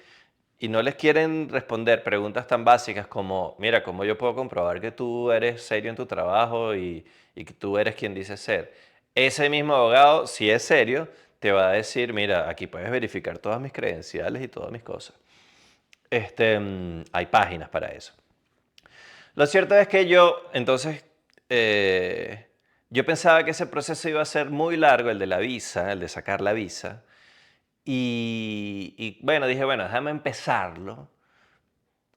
y no les quieren responder preguntas tan básicas como, mira, ¿cómo yo puedo comprobar que tú eres serio en tu trabajo y que tú eres quien dice ser? Ese mismo abogado, si es serio, te va a decir, mira, aquí puedes verificar todas mis credenciales y todas mis cosas. Hay páginas para eso. Lo cierto es que entonces, eh, yo pensaba que ese proceso iba a ser muy largo, el de la visa, el de sacar la visa. Y bueno, dije, bueno, déjame empezarlo.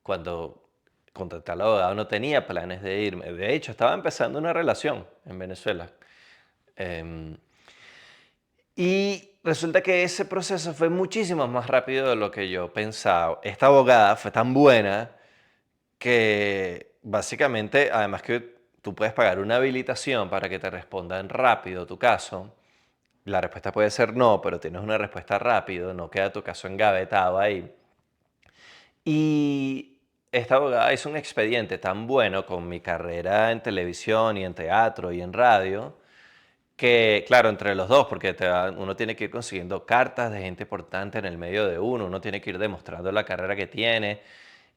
Cuando contraté al abogado no tenía planes de irme. De hecho, estaba empezando una relación en Venezuela. Em, y resulta que ese proceso fue muchísimo más rápido de lo que yo pensaba. Esta abogada fue tan buena que básicamente, además que tú puedes pagar una habilitación para que te respondan rápido tu caso. La respuesta puede ser no, pero tienes una respuesta rápido, no queda tu caso engavetado ahí. Y esta abogada hizo un expediente tan bueno con mi carrera en televisión y en teatro y en radio, que claro, entre los dos, porque uno tiene que ir consiguiendo cartas de gente importante en el medio de uno tiene que ir demostrando la carrera que tiene.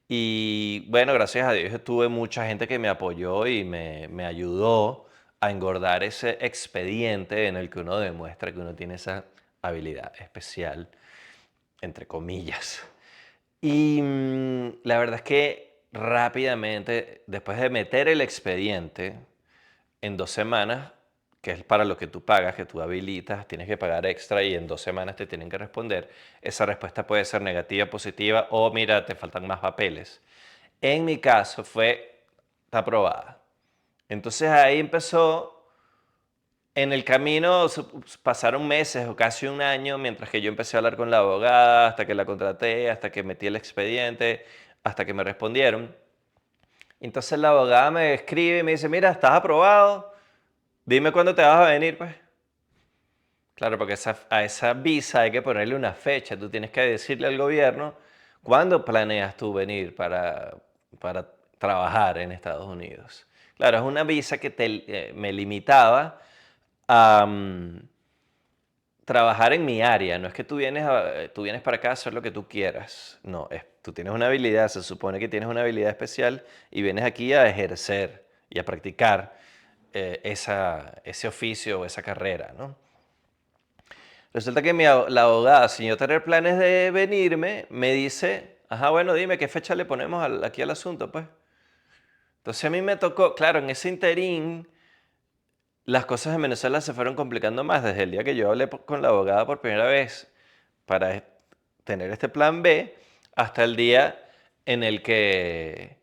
Y bueno, gracias a Dios tuve mucha gente que me apoyó y me ayudó a engordar ese expediente en el que uno demuestra que uno tiene esa habilidad especial, entre comillas. Y la verdad es que rápidamente, después de meter el expediente, en 2 semanas, que es para lo que tú pagas, que tú habilitas, tienes que pagar extra y en 2 semanas te tienen que responder, esa respuesta puede ser negativa, positiva o mira, te faltan más papeles. En mi caso fue, está aprobada. Entonces ahí empezó, en el camino pasaron meses o casi un año mientras que yo empecé a hablar con la abogada, hasta que la contraté, hasta que metí el expediente, hasta que me respondieron. Entonces la abogada me escribe y me dice, mira, estás aprobado, dime cuándo te vas a venir, pues. Claro, porque a esa visa hay que ponerle una fecha, tú tienes que decirle al gobierno cuándo planeas tú venir para trabajar en Estados Unidos. Claro, es una visa que me limitaba a trabajar en mi área. No es que tú vienes para acá a hacer lo que tú quieras. No, tú tienes una habilidad, se supone que tienes una habilidad especial y vienes aquí a ejercer y a practicar ese oficio o esa carrera, ¿no? Resulta que la abogada, sin yo tener planes de venirme, me dice, ajá, bueno, dime qué fecha le ponemos aquí al asunto, pues. Entonces a mí me tocó, claro, en ese interín las cosas en Venezuela se fueron complicando más desde el día que yo hablé con la abogada por primera vez para tener este plan B hasta el día en el que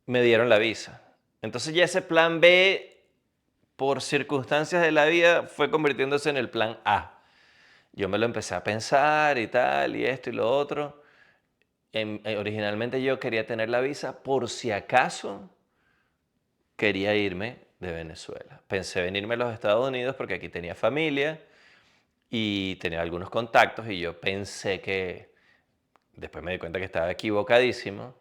me dieron la visa. Entonces ya ese plan B, por circunstancias de la vida, fue convirtiéndose en el plan A. Yo me lo empecé a pensar y tal, y esto y lo otro. Originalmente yo quería tener la visa por si acaso quería irme de Venezuela. Pensé venirme a los Estados Unidos porque aquí tenía familia y tenía algunos contactos y yo pensé que, después me di cuenta que estaba equivocadísimo,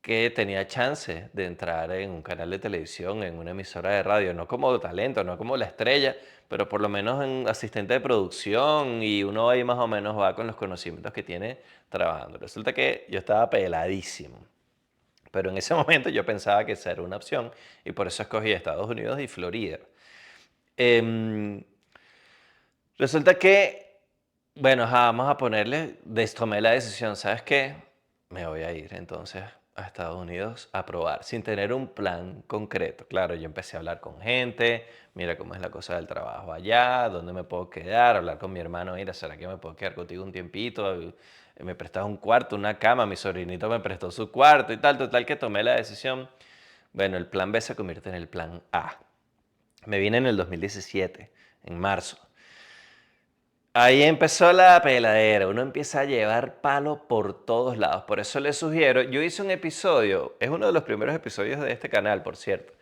que tenía chance de entrar en un canal de televisión, en una emisora de radio, no como talento, no como la estrella, pero por lo menos en asistente de producción y uno ahí más o menos va con los conocimientos que tiene trabajando. Resulta que yo estaba peladísimo, pero en ese momento yo pensaba que esa era una opción y por eso escogí Estados Unidos y Florida. Em, Resulta que, bueno, ajá, vamos a ponerle, tomé la decisión, ¿sabes qué? Me voy a ir entonces a Estados Unidos a probar, sin tener un plan concreto. Claro, yo empecé a hablar con gente, mira cómo es la cosa del trabajo allá, dónde me puedo quedar, hablar con mi hermano, mira, ¿será que me puedo quedar contigo un tiempito? Me prestas un cuarto, una cama, mi sobrinito me prestó su cuarto y tal, total que tomé la decisión. Bueno, el plan B se convierte en el plan A. Me vine en el 2017, en marzo. Ahí empezó la peladera, uno empieza a llevar palo por todos lados. Por eso les sugiero, yo hice un episodio, es uno de los primeros episodios de este canal, por cierto,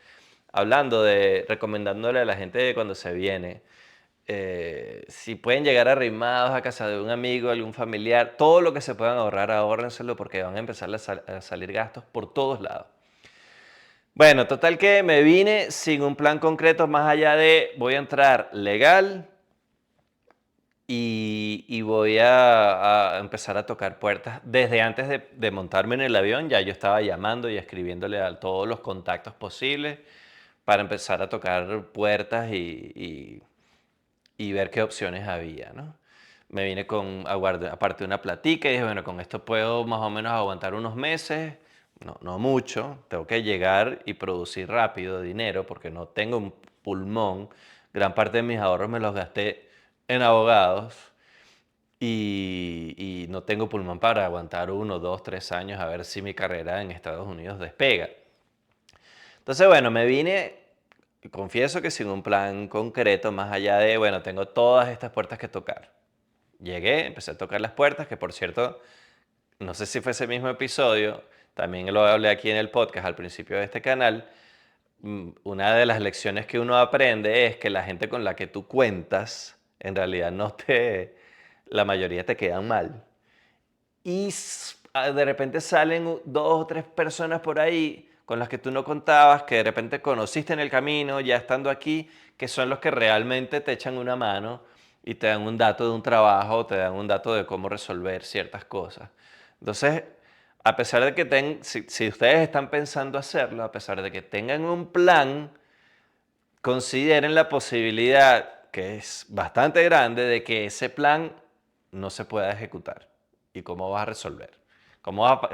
hablando de, recomendándole a la gente cuando se viene, si pueden llegar arrimados a casa de un amigo, algún familiar, todo lo que se puedan ahorrar, ahórrenselo porque van a empezar a salir gastos por todos lados. Bueno, total que me vine sin un plan concreto más allá de voy a entrar legal, y voy a empezar a tocar puertas. Desde antes de montarme en el avión, ya yo estaba llamando y escribiéndole a todos los contactos posibles para empezar a tocar puertas y ver qué opciones había, ¿no? Me vine con, aparte de una platica y dije, bueno, con esto puedo más o menos aguantar unos meses, no, no mucho, tengo que llegar y producir rápido dinero porque no tengo un pulmón, gran parte de mis ahorros me los gasté en abogados y no tengo pulmón para aguantar 1, 2, 3 años a ver si mi carrera en Estados Unidos despega. Entonces, bueno, me vine, confieso que sin un plan concreto, más allá de, bueno, tengo todas estas puertas que tocar. Llegué, empecé a tocar las puertas, que por cierto, no sé si fue ese mismo episodio, también lo hablé aquí en el podcast al principio de este canal. Una de las lecciones que uno aprende es que la gente con la que tú cuentas, en realidad la mayoría te quedan mal. Y de repente salen 2 o 3 personas por ahí con las que tú no contabas, que de repente conociste en el camino, ya estando aquí, que son los que realmente te echan una mano y te dan un dato de un trabajo, te dan un dato de cómo resolver ciertas cosas. Entonces, a pesar de que si ustedes están pensando hacerlo, a pesar de que tengan un plan, consideren la posibilidad, que es bastante grande, de que ese plan no se pueda ejecutar. ¿Y cómo vas a resolver?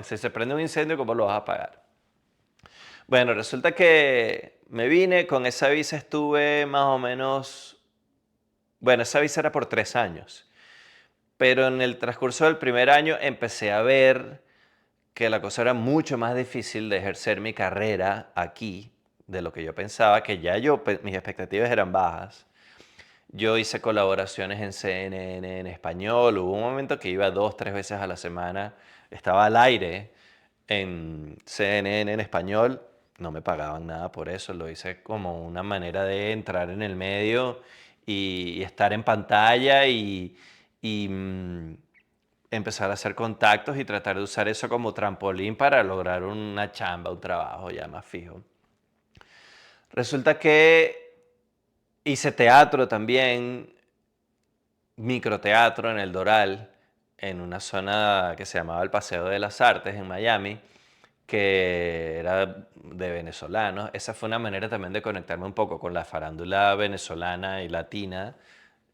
Si se prende un incendio, ¿cómo lo vas a apagar? Bueno, resulta que me vine, con esa visa estuve más o menos, bueno, esa visa era por 3 años, pero en el transcurso del primer año empecé a ver que la cosa era mucho más difícil de ejercer mi carrera aquí de lo que yo pensaba, que ya mis expectativas eran bajas. Yo hice colaboraciones en CNN en español. Hubo un momento que iba 2, 3 veces a la semana. Estaba al aire en CNN en español. No me pagaban nada por eso. Lo hice como una manera de entrar en el medio y estar en pantalla y empezar a hacer contactos y tratar de usar eso como trampolín para lograr una chamba, un trabajo ya más fijo. Resulta que hice teatro también, microteatro en el Doral, en una zona que se llamaba el Paseo de las Artes en Miami, que era de venezolanos. Esa fue una manera también de conectarme un poco con la farándula venezolana y latina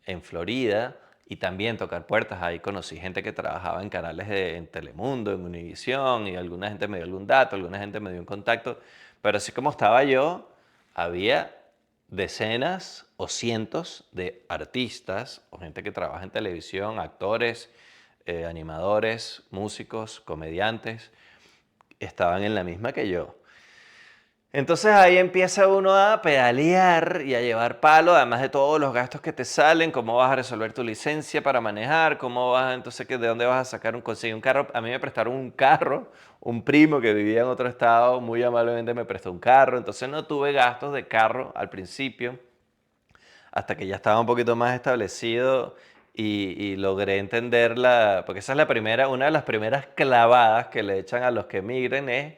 en Florida y también tocar puertas. Ahí conocí gente que trabajaba en canales en Telemundo, en Univisión, y alguna gente me dio algún dato, alguna gente me dio un contacto. Pero así como estaba yo, había decenas o cientos de artistas o gente que trabaja en televisión, actores, animadores, músicos, comediantes, estaban en la misma que yo. Entonces ahí empieza uno a pedalear y a llevar palo, además de todos los gastos que te salen, cómo vas a resolver tu licencia para manejar, cómo vas, entonces de dónde vas a sacar conseguir un carro. A mí me prestaron un carro, un primo que vivía en otro estado, muy amablemente me prestó un carro, entonces no tuve gastos de carro al principio, hasta que ya estaba un poquito más establecido y logré entenderla, porque esa es la primera, una de las primeras clavadas que le echan a los que emigren es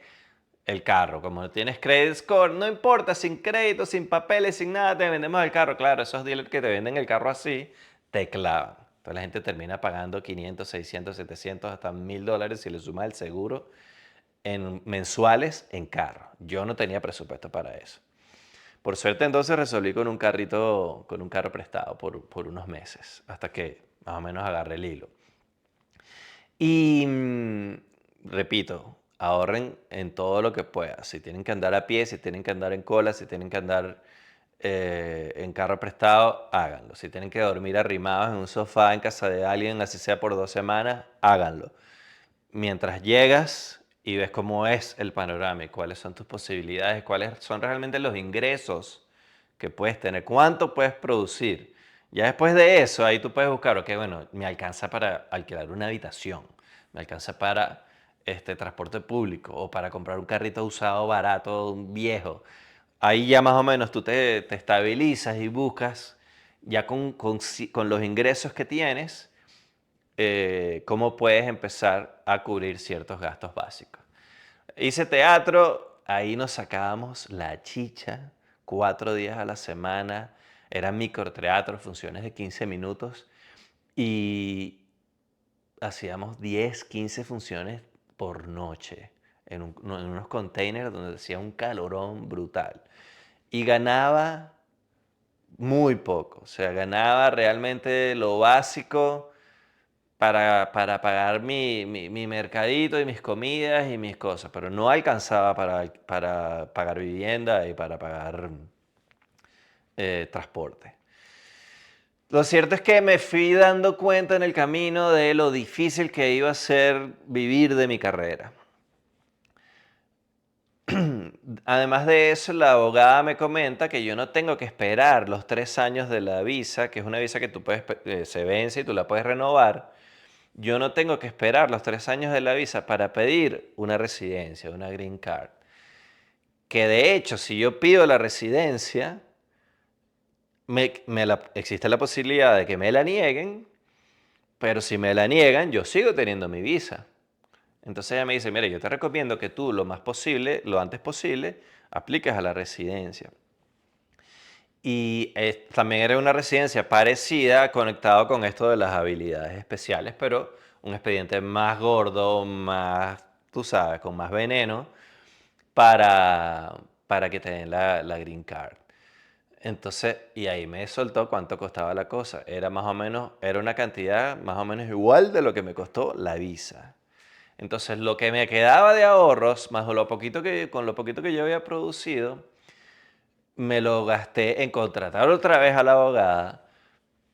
el carro. Como no tienes credit score, no importa, sin crédito, sin papeles, sin nada, te vendemos el carro. Claro, esos dealers que te venden el carro así, te clavan. Entonces la gente termina pagando 500, 600, 700, hasta $1000 si le sumas el seguro en mensuales en carro. Yo no tenía presupuesto para eso. Por suerte entonces resolví con un carrito, con un carro prestado por unos meses, hasta que más o menos agarré el hilo. Y repito, ahorren en todo lo que puedan. Si tienen que andar a pie, si tienen que andar en cola, si tienen que andar en carro prestado, háganlo. Si tienen que dormir arrimados en un sofá en casa de alguien, así sea por 2 semanas, háganlo. Mientras llegas y ves cómo es el panorama y cuáles son tus posibilidades, cuáles son realmente los ingresos que puedes tener, cuánto puedes producir. Ya después de eso, ahí tú puedes buscar, ok, bueno, me alcanza para alquilar una habitación, me alcanza para transporte público o para comprar un carrito usado barato, un viejo. Ahí ya más o menos tú te estabilizas y buscas, ya con los ingresos que tienes, cómo puedes empezar a cubrir ciertos gastos básicos. Hice teatro, ahí nos sacábamos la chicha 4 días a la semana. Eran microteatro, funciones de 15 minutos. Y hacíamos 10, 15 funciones por noche en unos containers donde hacía un calorón brutal. Y ganaba muy poco. O sea, ganaba realmente lo básico para pagar mi mercadito y mis comidas y mis cosas, pero no alcanzaba para pagar vivienda y para pagar transporte. Lo cierto es que me fui dando cuenta en el camino de lo difícil que iba a ser vivir de mi carrera. Además de eso, la abogada me comenta que yo no tengo que esperar los 3 años de la visa, que es una visa que tú puedes, se vence y tú la puedes renovar. Yo no tengo que esperar los 3 años de la visa para pedir una residencia, una green card. Que de hecho, si yo pido la residencia, existe la posibilidad de que me la nieguen, pero si me la niegan, yo sigo teniendo mi visa. Entonces ella me dice, mire, yo te recomiendo que tú lo más posible, lo antes posible, apliques a la residencia. Y también era una residencia parecida, conectado con esto de las habilidades especiales, pero un expediente más gordo, más, tú sabes, con más veneno, para, para que te den la green card. Entonces, y ahí me soltó cuánto costaba la cosa. Era más o menos, era una cantidad más o menos igual de lo que me costó la visa. Entonces, lo que me quedaba de ahorros, más con lo poquito que yo había producido, me lo gasté en contratar otra vez a la abogada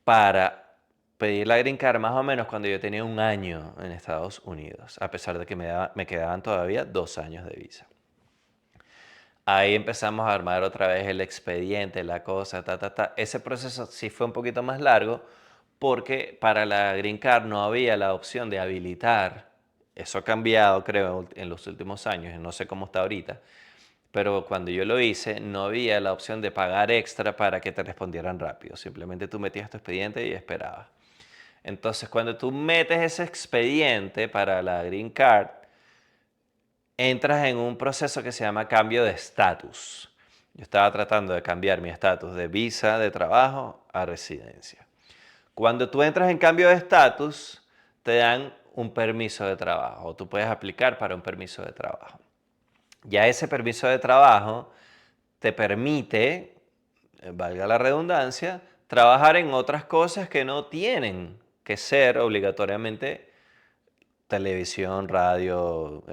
para pedir la green card más o menos cuando yo tenía un año en Estados Unidos, a pesar de que me quedaban todavía 2 años de visa. Ahí empezamos a armar otra vez el expediente, la cosa, ta, ta, ta. Ese proceso sí fue un poquito más largo porque para la Green Card no había la opción de habilitar. Eso ha cambiado, creo, en los últimos años, y no sé cómo está ahorita. Pero cuando yo lo hice, no había la opción de pagar extra para que te respondieran rápido. Simplemente tú metías tu expediente y esperabas. Entonces, cuando tú metes ese expediente para la Green Card, entras en un proceso que se llama cambio de estatus. Yo estaba tratando de cambiar mi estatus de visa de trabajo a residencia. Cuando tú entras en cambio de estatus, te dan un permiso de trabajo, o tú puedes aplicar para un permiso de trabajo. Ya ese permiso de trabajo te permite, valga la redundancia, trabajar en otras cosas que no tienen que ser obligatoriamente televisión, radio,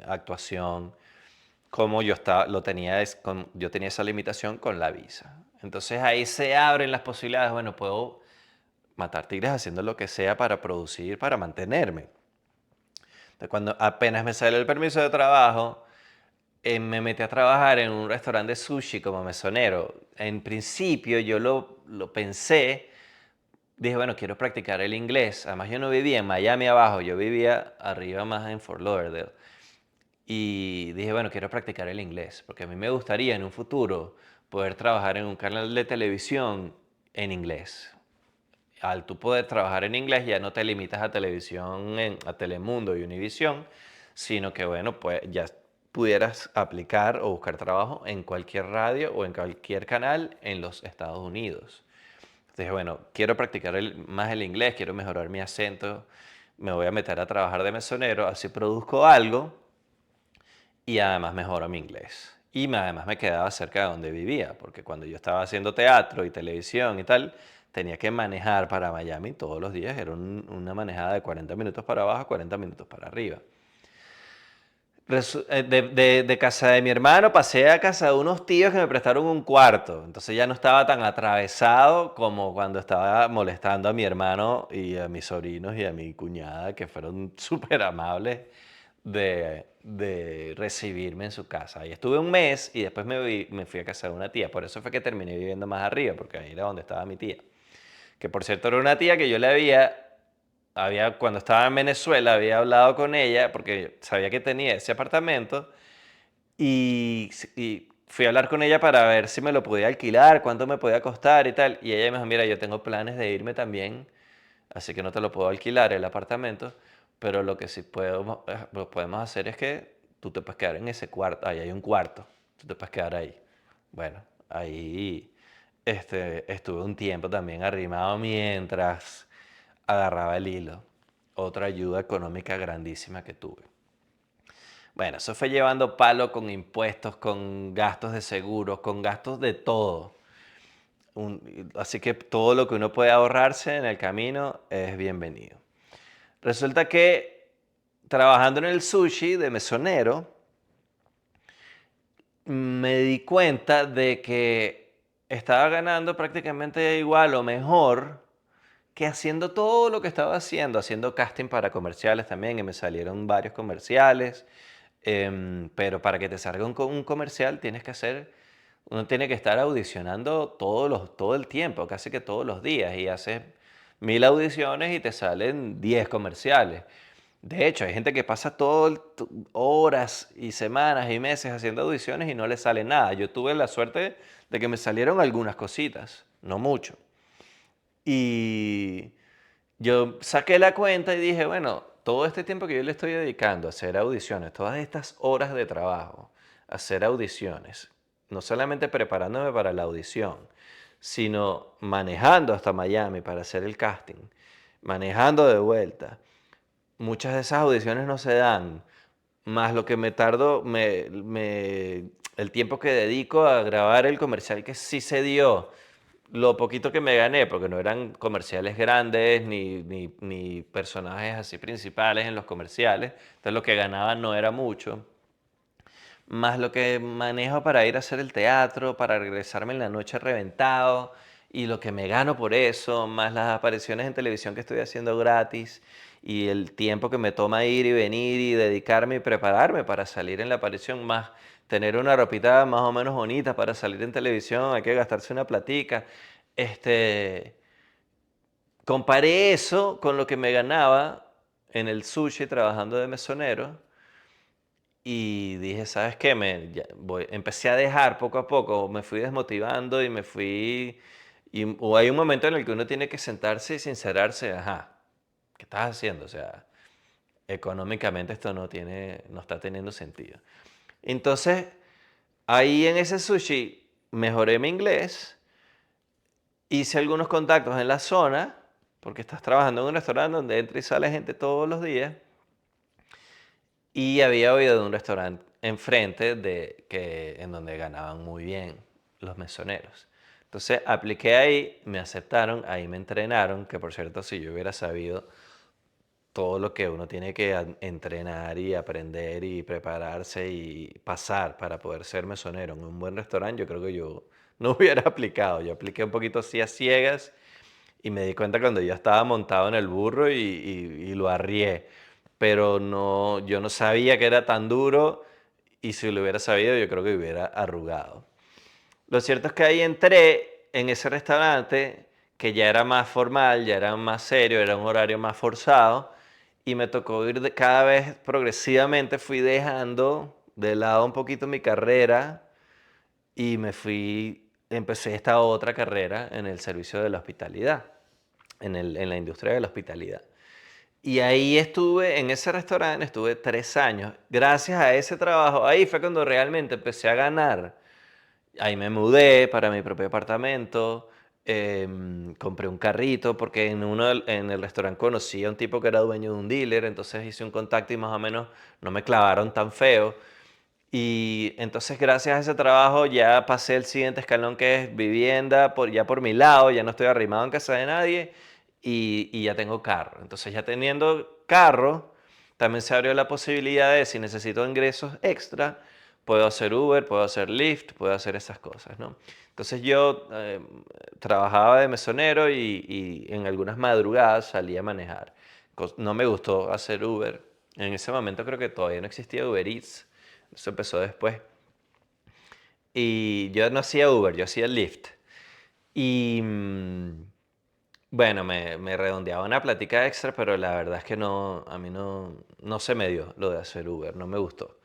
actuación, como lo tenía, yo tenía esa limitación con la visa. Entonces ahí se abren las posibilidades, bueno, puedo matar tigres haciendo lo que sea para producir, para mantenerme. Entonces, cuando apenas me sale el permiso de trabajo, me metí a trabajar en un restaurante de sushi como mesonero. En principio yo lo pensé, dije, bueno, quiero practicar el inglés. Además yo no vivía en Miami abajo, yo vivía arriba más en Fort Lauderdale. Y dije, bueno, quiero practicar el inglés, porque a mí me gustaría en un futuro poder trabajar en un canal de televisión en inglés. Al tú poder trabajar en inglés ya no te limitas a televisión, a Telemundo y Univisión, sino que bueno, pues ya pudieras aplicar o buscar trabajo en cualquier radio o en cualquier canal en los Estados Unidos. Entonces, bueno, quiero practicar más el inglés, quiero mejorar mi acento, me voy a meter a trabajar de mesonero, así produzco algo y además mejoro mi inglés. Y además me quedaba cerca de donde vivía, porque cuando yo estaba haciendo teatro y televisión y tal, tenía que manejar para Miami todos los días. Era una manejada de 40 minutos para abajo, 40 minutos para arriba. De casa de mi hermano pasé a casa de unos tíos que me prestaron un cuarto. Entonces ya no estaba tan atravesado como cuando estaba molestando a mi hermano y a mis sobrinos y a mi cuñada, que fueron súper amables de recibirme en su casa. Ahí estuve un mes y después me fui a casa de una tía. Por eso fue que terminé viviendo más arriba, porque ahí era donde estaba mi tía. Que por cierto era una tía que yo le cuando estaba en Venezuela, había hablado con ella porque sabía que tenía ese apartamento y fui a hablar con ella para ver si me lo podía alquilar, cuánto me podía costar y tal. Y ella me dijo, mira, yo tengo planes de irme también, así que no te lo puedo alquilar el apartamento, pero lo que sí lo podemos hacer es que tú te puedes quedar en ese cuarto, ahí hay un cuarto, tú te puedes quedar ahí. Bueno, ahí estuve un tiempo también arrimado mientras agarraba el hilo. Otra ayuda económica grandísima que tuve. Bueno, eso fue llevando palo con impuestos, con gastos de seguros, con gastos de todo. Así que todo lo que uno puede ahorrarse en el camino es bienvenido. Resulta que trabajando en el sushi de mesonero, me di cuenta de que estaba ganando prácticamente igual o mejor que haciendo todo lo que estaba haciendo casting para comerciales también, y me salieron varios comerciales, pero para que te salga un comercial uno tiene que estar audicionando todo el tiempo, casi que todos los días, y haces 1000 audiciones y te salen 10 comerciales. De hecho, hay gente que pasa horas y semanas y meses haciendo audiciones y no le sale nada. Yo tuve la suerte de que me salieron algunas cositas, no mucho. Y yo saqué la cuenta y dije, bueno, todo este tiempo que yo le estoy dedicando a hacer audiciones, todas estas horas de trabajo, a hacer audiciones, no solamente preparándome para la audición, sino manejando hasta Miami para hacer el casting, manejando de vuelta. Muchas de esas audiciones no se dan, más lo que me tardo, el tiempo que dedico a grabar el comercial que sí se dio, lo poquito que me gané, porque no eran comerciales grandes ni personajes así principales en los comerciales, entonces lo que ganaba no era mucho, más lo que manejo para ir a hacer el teatro, para regresarme en la noche reventado, y lo que me gano por eso, más las apariciones en televisión que estoy haciendo gratis, y el tiempo que me toma ir y venir y dedicarme y prepararme para salir en la aparición, más tener una ropita más o menos bonita para salir en televisión, hay que gastarse una platica. Este, Comparé eso con lo que me ganaba en el sushi trabajando de mesonero y dije, ¿sabes qué? Empecé a dejar poco a poco, me fui desmotivando y me fui... o hay un momento en el que uno tiene que sentarse y sincerarse, ajá, ¿qué estás haciendo? O sea, económicamente esto no está teniendo sentido. Entonces, ahí en ese sushi mejoré mi inglés, hice algunos contactos en la zona, porque estás trabajando en un restaurante donde entra y sale gente todos los días. Y había oído de un restaurante enfrente en donde ganaban muy bien los mesoneros. Entonces apliqué ahí, me aceptaron, ahí me entrenaron, que por cierto, si yo hubiera sabido todo lo que uno tiene que entrenar y aprender y prepararse y pasar para poder ser mesonero en un buen restaurante, yo creo que yo no hubiera aplicado. Yo apliqué un poquito así a ciegas y me di cuenta cuando yo estaba montado en el burro y lo arrié. Pero no, yo no sabía que era tan duro y si lo hubiera sabido, yo creo que hubiera arrugado. Lo cierto es que ahí entré en ese restaurante que ya era más formal, ya era más serio, era un horario más forzado y me tocó ir cada vez progresivamente, fui dejando de lado un poquito mi carrera y empecé esta otra carrera en el servicio de la hospitalidad, en la industria de la hospitalidad. Y ahí estuve, en ese restaurante estuve 3 años. Gracias a ese trabajo, ahí fue cuando realmente empecé a ganar. Ahí me mudé para mi propio apartamento, compré un carrito porque en el restaurante conocí a un tipo que era dueño de un dealer, entonces hice un contacto y más o menos no me clavaron tan feo. Y entonces gracias a ese trabajo ya pasé el siguiente escalón que es vivienda, ya por mi lado, ya no estoy arrimado en casa de nadie y ya tengo carro. Entonces ya teniendo carro, también se abrió la posibilidad de si necesito ingresos extra, puedo hacer Uber, puedo hacer Lyft, puedo hacer esas cosas, ¿no? Entonces yo trabajaba de mesonero y en algunas madrugadas salía a manejar. No me gustó hacer Uber. En ese momento creo que todavía no existía Uber Eats. Eso empezó después. Y yo no hacía Uber, yo hacía Lyft. Y bueno, me redondeaba una plática extra, pero la verdad es que no, a mí no se me dio lo de hacer Uber, no me gustó.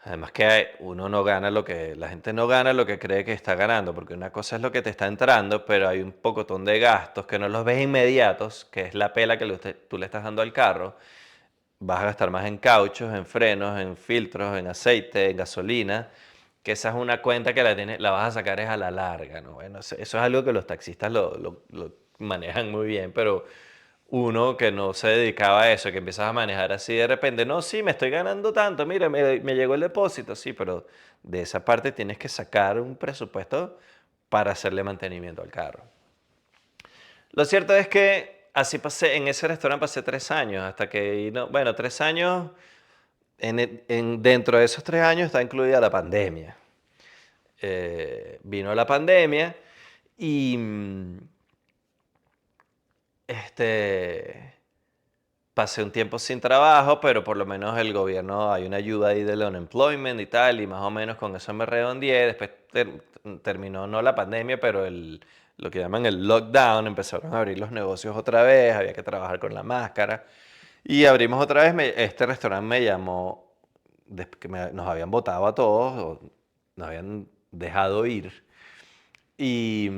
Además que uno no gana la gente no gana lo que cree que está ganando, porque una cosa es lo que te está entrando, pero hay un pocotón de gastos que no los ves inmediatos, que es la pela que tú le estás dando al carro. Vas a gastar más en cauchos, en frenos, en filtros, en aceite, en gasolina, que esa es una cuenta que la vas a sacar es a la larga, ¿no? Bueno, eso es algo que los taxistas lo manejan muy bien, pero uno que no se dedicaba a eso, que empiezas a manejar así de repente, no, sí, me estoy ganando tanto, mira, me llegó el depósito, sí, pero de esa parte tienes que sacar un presupuesto para hacerle mantenimiento al carro. Lo cierto es que así pasé, en ese restaurante pasé 3 años, hasta que, no, bueno, 3 años, dentro de esos 3 años está incluida la pandemia. Vino la pandemia y este, pasé un tiempo sin trabajo, pero por lo menos el gobierno, hay una ayuda ahí del unemployment y tal, y más o menos con eso me redondeé. Después terminó no la pandemia, pero lo que llaman el lockdown, empezaron a abrir los negocios otra vez, había que trabajar con la máscara. Y abrimos otra vez, este restaurante me llamó, que nos habían votado a todos, o nos habían dejado ir, y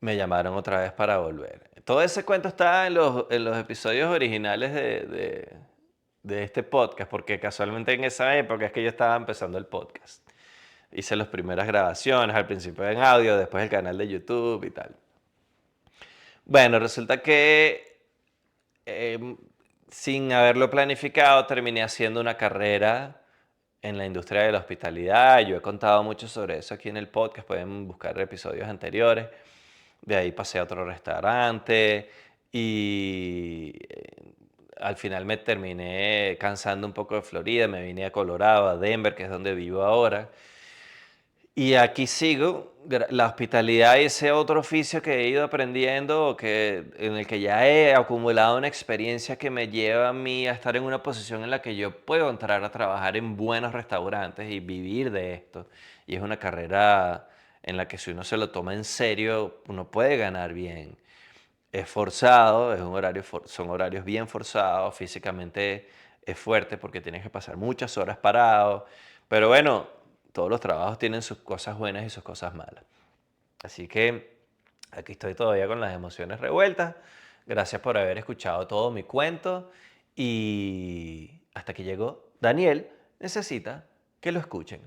me llamaron otra vez para volver. Todo ese cuento está en los episodios originales de este podcast, porque casualmente en esa época es que yo estaba empezando el podcast. Hice las primeras grabaciones, al principio en audio, después el canal de YouTube y tal. Bueno, resulta que em, sin haberlo planificado terminé haciendo una carrera en la industria de la hospitalidad. Yo he contado mucho sobre eso aquí en el podcast, pueden buscar episodios anteriores. De ahí pasé a otro restaurante y al final me terminé cansando un poco de Florida, me vine a Colorado, a Denver, que es donde vivo ahora. Y aquí sigo, la hospitalidad y ese otro oficio que he ido aprendiendo, en el que ya he acumulado una experiencia que me lleva a mí a estar en una posición en la que yo puedo entrar a trabajar en buenos restaurantes y vivir de esto. Y es una carrera en la que si uno se lo toma en serio, uno puede ganar bien. Es forzado, son horarios bien forzados, físicamente es fuerte porque tienes que pasar muchas horas parado, pero bueno, todos los trabajos tienen sus cosas buenas y sus cosas malas. Así que aquí estoy todavía con las emociones revueltas. Gracias por haber escuchado todo mi cuento y hasta que llegó Daniel necesita que lo escuchen.